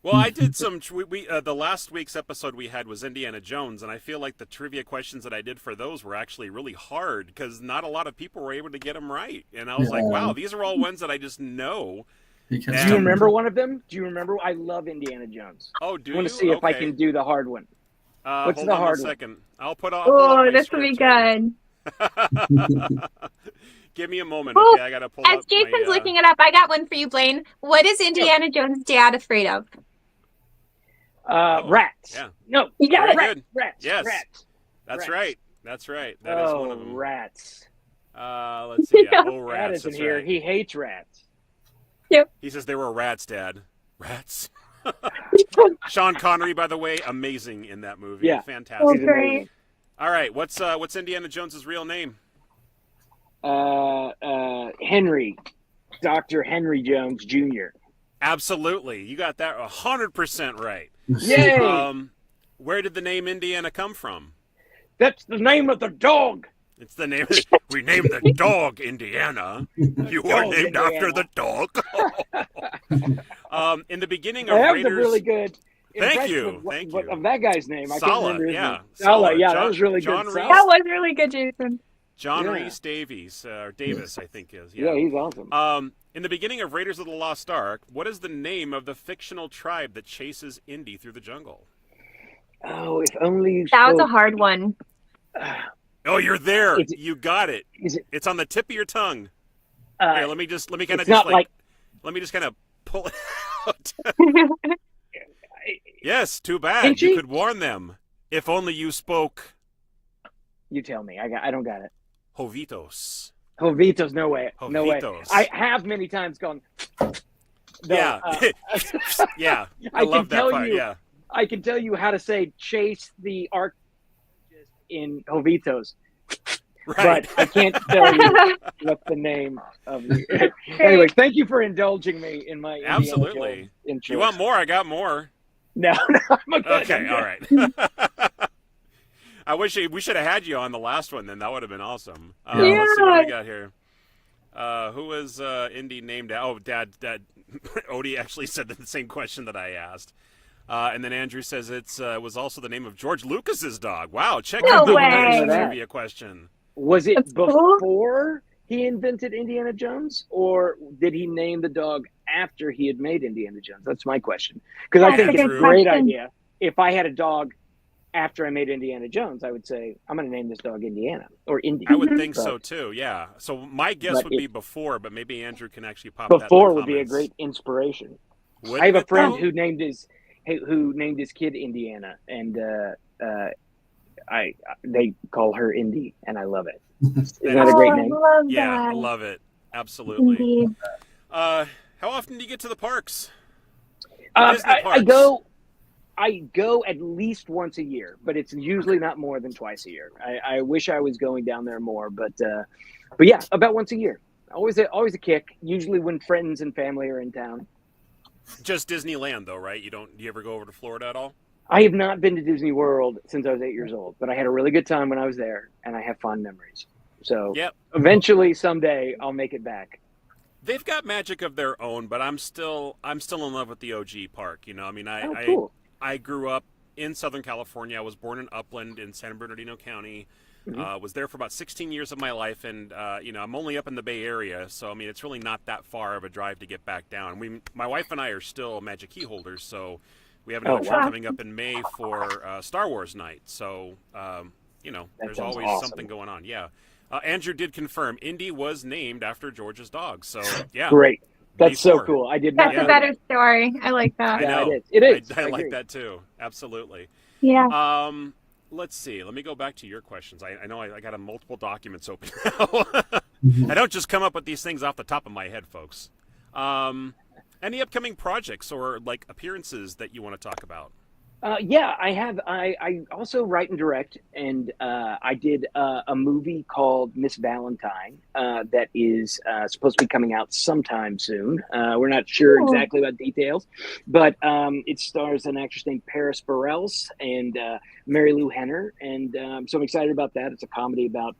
Well, I did some. The last week's episode we had was Indiana Jones, and I feel like the trivia questions that I did for those were actually really hard because not a lot of people were able to get them right. And I was like, Yeah. wow, these are all ones that I just know. Because Yeah. Do you remember one of them? Do you remember? I love Indiana Jones. Oh, do I want you? to see if I Okay. can do the hard one. What's hold the on hard one one? second. I'll pull up Oh, my this will be script here. good. Give me a moment, Oh, okay? I gotta pull As up Jason's my, looking it up, I got one for you, Blayne. What is Indiana Jones' dad afraid of? Rats. Yeah. No. You got it. Very good. Rats. Yes. Rats. That's Rats. right. That's right. That is one of them. Rats. Let's see. Yeah. Oh, That rats. isn't That's here. right. He hates rats. He says there were rats, Dad. Rats. Sean Connery, by the way, amazing in that movie. Yeah. Fantastic. Oh, He's great. amazing. All right. What's Indiana Jones's real name? Henry. Dr. Henry Jones Jr. Absolutely. You got that 100% right. Yay! Where did the name Indiana come from? That's the name of the dog. It's the name. We named the dog Indiana. You are Dog named Indiana. after the dog. In the beginning of That was a Raiders. really good. Thank you, impression of thank what- you. Of that guy's name. I Sala, can't remember his yeah. name. Sala, Sala, yeah, John- that was really John good. Reese. That Sala. was really good, Jason. John Yeah. Reese Davies, or Davis, I think is. Yeah, he's awesome. In the beginning of Raiders of the Lost Ark, what is the name of the fictional tribe that chases Indy through the jungle? Oh, if only you That was a spoke- hard one. Oh, you're there. Is it- You got it. Is it? It's on the tip of your tongue. Here, let me kind of it's not like- let me just kind of pull it out. Yes, too bad. Pinchy? You could warn them. If only you spoke. You tell me. I don't got it. Jovitos. Jovitos, no way. No way. Jovitos. I have many times gone. No, Yeah. Yeah. I love that part. Yeah. I can tell you how to say chase the arc in Jovitos, Right. but I can't tell you what the name of the. Anyways, thank you for indulging me in my Indiana Absolutely. Jones intro. You want more? I got more. No, I'm okay. Okay. All right. I wish we should have had you on the last one. Then that would have been awesome. Let's see what we got here. Who was Indy named? Oh, Dad. Odie actually said the same question that I asked. And then Andrew says it was also the name of George Lucas's dog. Wow, check out that trivia question. Was it That's cool. before he invented Indiana Jones, or did he name the dog after he had made Indiana Jones? That's my question. Because I That's think a it's a good great question. idea. If I had a dog after I made Indiana Jones, I would say, I'm going to name this dog Indiana or Indy. I would think But so too. Yeah. So my guess But would be before, but maybe Andrew can actually pop that in the before would be a comments. great inspiration. Wouldn't I have a it, friend though? who named his kid Indiana, and they call her Indy, and I love it. Isn't that a great I name? love Yeah, I that. love it. Absolutely. Indeed. How often do you get to the parks? The Disney I parks. go at least once a year, but it's usually not more than twice a year. I wish I was going down there more, but yeah, about once a year. Always a kick. Usually when friends and family are in town. Just Disneyland, though, right? Do you ever go over to Florida at all? I have not been to Disney World since I was 8 years old, but I had a really good time when I was there, and I have fond memories. So Yep. eventually, someday, I'll make it back. They've got magic of their own, but I'm still in love with the OG park. You know, I mean, Cool. I grew up in Southern California. I was born in Upland in San Bernardino County. Was there for about 16 years of my life, and I'm only up in the Bay Area, so I mean it's really not that far of a drive to get back down. My wife and I are still Magic Key holders, so we have another trip coming up in May for Star Wars night. So there's always awesome. something going on. Yeah, Andrew did confirm Indy was named after George's dog. So yeah, Great. That's so before. cool. I did not. That's know a better that. story. I like that. I know. It is. I I like agree. that too. Absolutely. Yeah. Let's see. Let me go back to your questions. I know I got multiple documents open now. I don't just come up with these things off the top of my head, folks. Any upcoming projects or like appearances that you want to talk about? Yeah, I have. I also write and direct, and I did a movie called Miss Valentine that is supposed to be coming out sometime soon. We're not sure exactly about details, but it stars an actress named Paris Burrells and Mary Lou Henner, and so I'm excited about that. It's a comedy about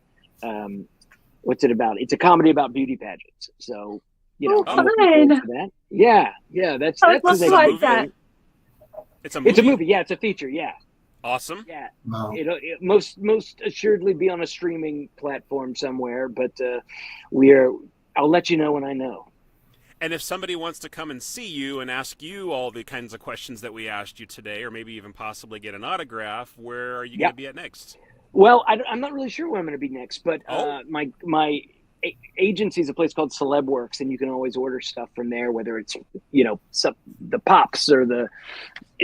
what's it about? It's a comedy about beauty pageants. So I'm looking forward to that. Yeah, that's I would love the to next watch that. It's a movie. It's a movie. Yeah, it's a feature. Yeah. Awesome. Yeah, Wow. It'll most assuredly be on a streaming platform somewhere, but I'll let you know when I know. And if somebody wants to come and see you and ask you all the kinds of questions that we asked you today, or maybe even possibly get an autograph, where are you going to be at next? Well, I'm not really sure where I'm going to be next, but my agency is a place called Celebworks, and you can always order stuff from there, whether it's the pops or the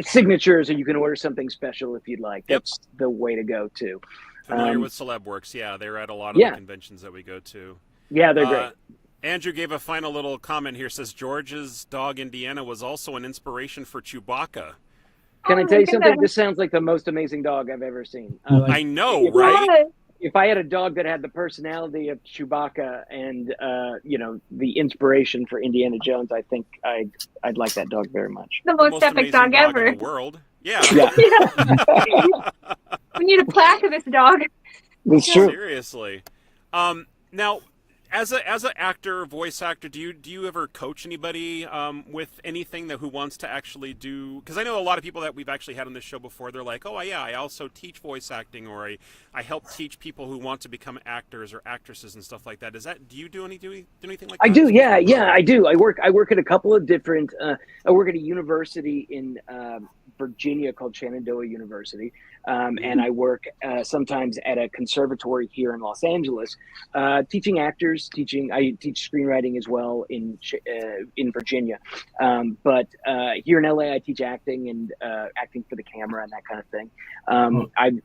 signatures, or you can order something special if you'd like. That's the way to go too. Familiar with Celebworks? Yeah, they're at a lot of the conventions that we go to. Yeah, they're great. Andrew gave a final little comment here. Says George's dog Indiana was also an inspiration for Chewbacca. Can I tell you something? This sounds like the most amazing dog I've ever seen. I know, right? If I had a dog that had the personality of Chewbacca and the inspiration for Indiana Jones, I think I'd like that dog very much. The most epic amazing dog ever. in the world. Yeah. We need a plaque of this dog. It's true. Seriously. Now, as an actor, voice actor, do you ever coach anybody with anything who wants to actually do? Because I know a lot of people that we've actually had on this show before. They're like, oh yeah, I also teach voice acting, or I help teach people who want to become actors or actresses and stuff like that. Do you do anything like that? I do. Yeah, I do. I work at a couple of different. I work at a university in Virginia called Shenandoah University, and I work sometimes at a conservatory here in Los Angeles, teaching actors years teaching. I teach screenwriting as well in Virginia, but here in LA, I teach acting and acting for the camera and that kind of thing. I've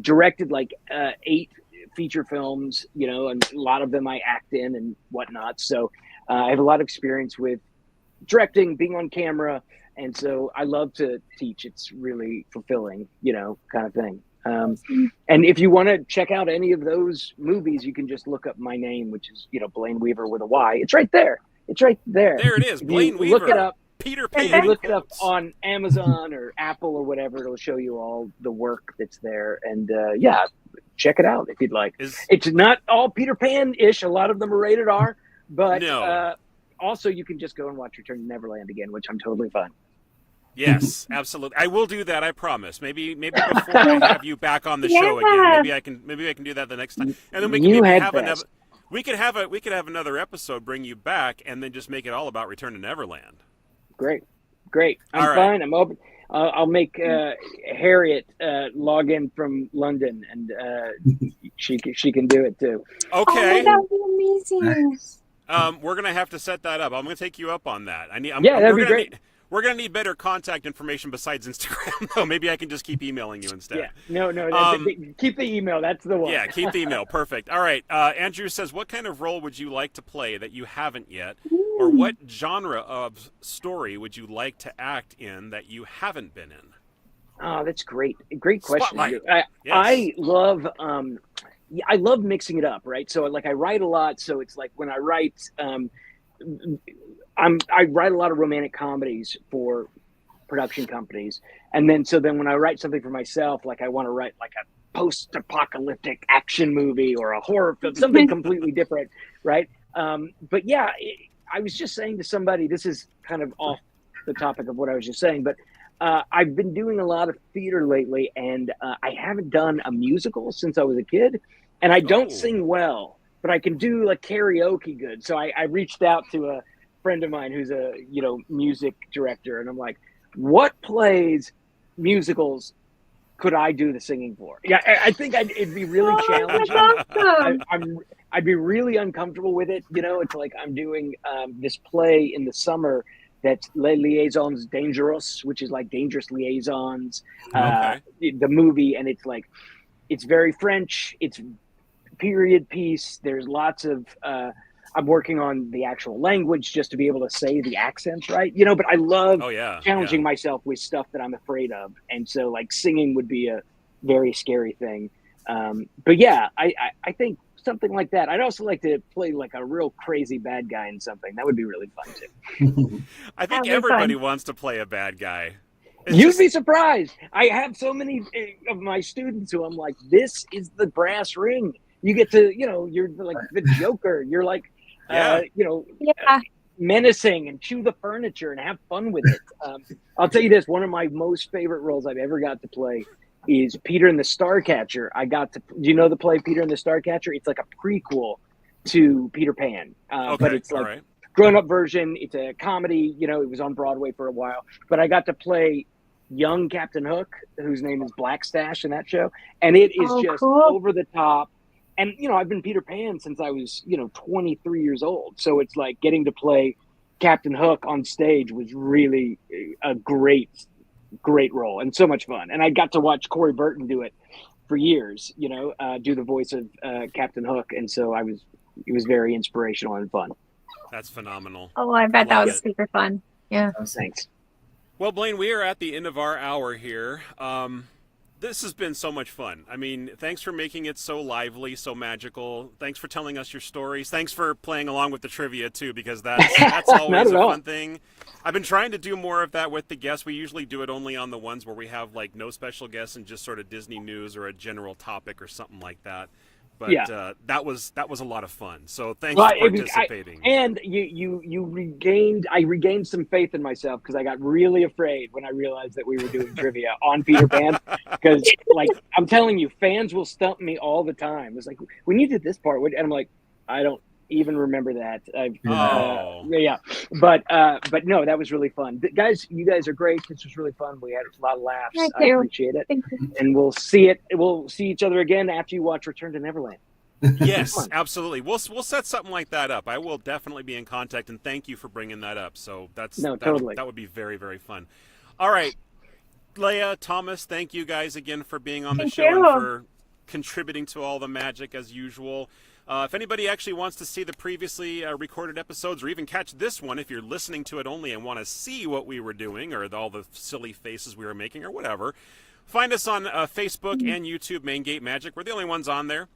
directed like 8 feature films, you know, and a lot of them I act in and whatnot. So I have a lot of experience with directing, being on camera, and so I love to teach. It's really fulfilling, you know, kind of thing. And if you want to check out any of those movies, you can just look up my name, which is, you know, Blayne Weaver with a Y. It's right there. It's right there. There it is, Blayne Weaver. Look it up. Peter If you Pan. look it up on Amazon or Apple or whatever, it'll show you all the work that's there. And yeah, check it out if you'd like. It's not all Peter Pan-ish. A lot of them are rated R, but also you can just go and watch Return to Neverland again, which I'm totally fine. Yes, absolutely. I will do that. I promise. Maybe before I have you back on the show again. Maybe I can do that the next time, and then we can have another. We could have another episode, bring you back, and then just make it all about Return to Neverland. Great. I'm All right. fine. I'm open. I'll make Harriet log in from London, and she can do it too. Okay. Oh, that would be amazing. We're gonna have to set that up. I'm gonna take you up on that. That'd be great. We're going to need better contact information besides Instagram, though. Maybe I can just keep emailing you instead. Yeah, no. Keep the email. That's the one. Yeah, keep the email. Perfect. All right. Andrew says, what kind of role would you like to play that you haven't yet? Or what genre of story would you like to act in that you haven't been in? Oh, that's great. Great question. Spotlight. Yes. I love I love mixing it up, right? So like I write a lot, so it's like when I write I write a lot of romantic comedies for production companies, and then when I write something for myself, like I want to write like a post-apocalyptic action movie or a horror film, something completely different, right? But yeah, I was just saying to somebody, this is kind of off the topic of what I was just saying, but I've been doing a lot of theater lately, and I haven't done a musical since I was a kid, and I don't sing well, but I can do like karaoke good. So I reached out to a friend of mine who's a music director, and I'm like, what plays musicals could I do the singing for? Yeah, I think it'd be really challenging. Awesome. I'd be really uncomfortable with it. You know, it's like I'm doing this play in the summer that's Les Liaisons Dangereuses, which is like Dangerous Liaisons, the movie, and it's like it's very French. It's period piece. There's lots of I'm working on the actual language just to be able to say the accents right, you know, but I love challenging myself with stuff that I'm afraid of. And so like singing would be a very scary thing. But yeah, I think something like that. I'd also like to play like a real crazy bad guy in something. That would be really fun too. I think everybody wants to play a bad guy. You'd be surprised. I have so many of my students who I'm like, this is the brass ring. You get to, you're like the Joker. You're like, menacing and chew the furniture and have fun with it. I'll tell you this, one of my most favorite roles I've ever got to play is Peter and the Starcatcher. Do you know the play Peter and the Starcatcher? It's like a prequel to Peter Pan. But it's like grown-up version. It's a comedy. It was on Broadway for a while. But I got to play young Captain Hook, whose name is Blackstash in that show. And it is over the top. And, I've been Peter Pan since I was, 23 years old. So it's like getting to play Captain Hook on stage was really a great role and so much fun. And I got to watch Corey Burton do it for years, do the voice of Captain Hook. And so it was very inspirational and fun. That's phenomenal. Oh, I bet that was super fun. Yeah. Thanks. Well, Blayne, we are at the end of our hour here. This has been so much fun. I mean, thanks for making it so lively, so magical. Thanks for telling us your stories. Thanks for playing along with the trivia, too, because that's always a fun thing. I've been trying to do more of that with the guests. We usually do it only on the ones where we have, like, no special guests and just sort of Disney news or a general topic or something like that. But that was a lot of fun. So thanks for participating. I regained some faith in myself because I got really afraid when I realized that we were doing trivia on Peter Pan. Because, like, I'm telling you, fans will stump me all the time. It's like, when you did this part, and I'm like, I don't even remember that. But no, that was really fun. Guys, you guys are great. This was really fun. We had a lot of laughs. I appreciate it. And we'll see each other again after you watch Return to Neverland. Yes, absolutely. We'll set something like that up. I will definitely be in contact, and thank you for bringing that up. So totally. that would be very, very fun. All right, Leia, Thomas, thank you guys again for being on the Thank show you. and for contributing to all the magic as usual. If anybody actually wants to see the previously recorded episodes or even catch this one, if you're listening to it only and want to see what we were doing or all the silly faces we were making or whatever, find us on Facebook and YouTube, Main Gate Magic. We're the only ones on there.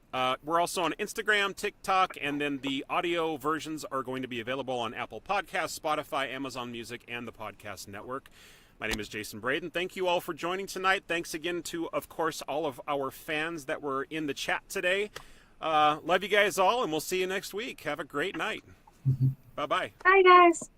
We're also on Instagram, TikTok, and then the audio versions are going to be available on Apple Podcasts, Spotify, Amazon Music, and the Podcast Network. My name is Jason Braden. Thank you all for joining tonight. Thanks again to, of course, all of our fans that were in the chat today. Love you guys all, and we'll see you next week. Have a great night. Bye-bye. Bye, guys.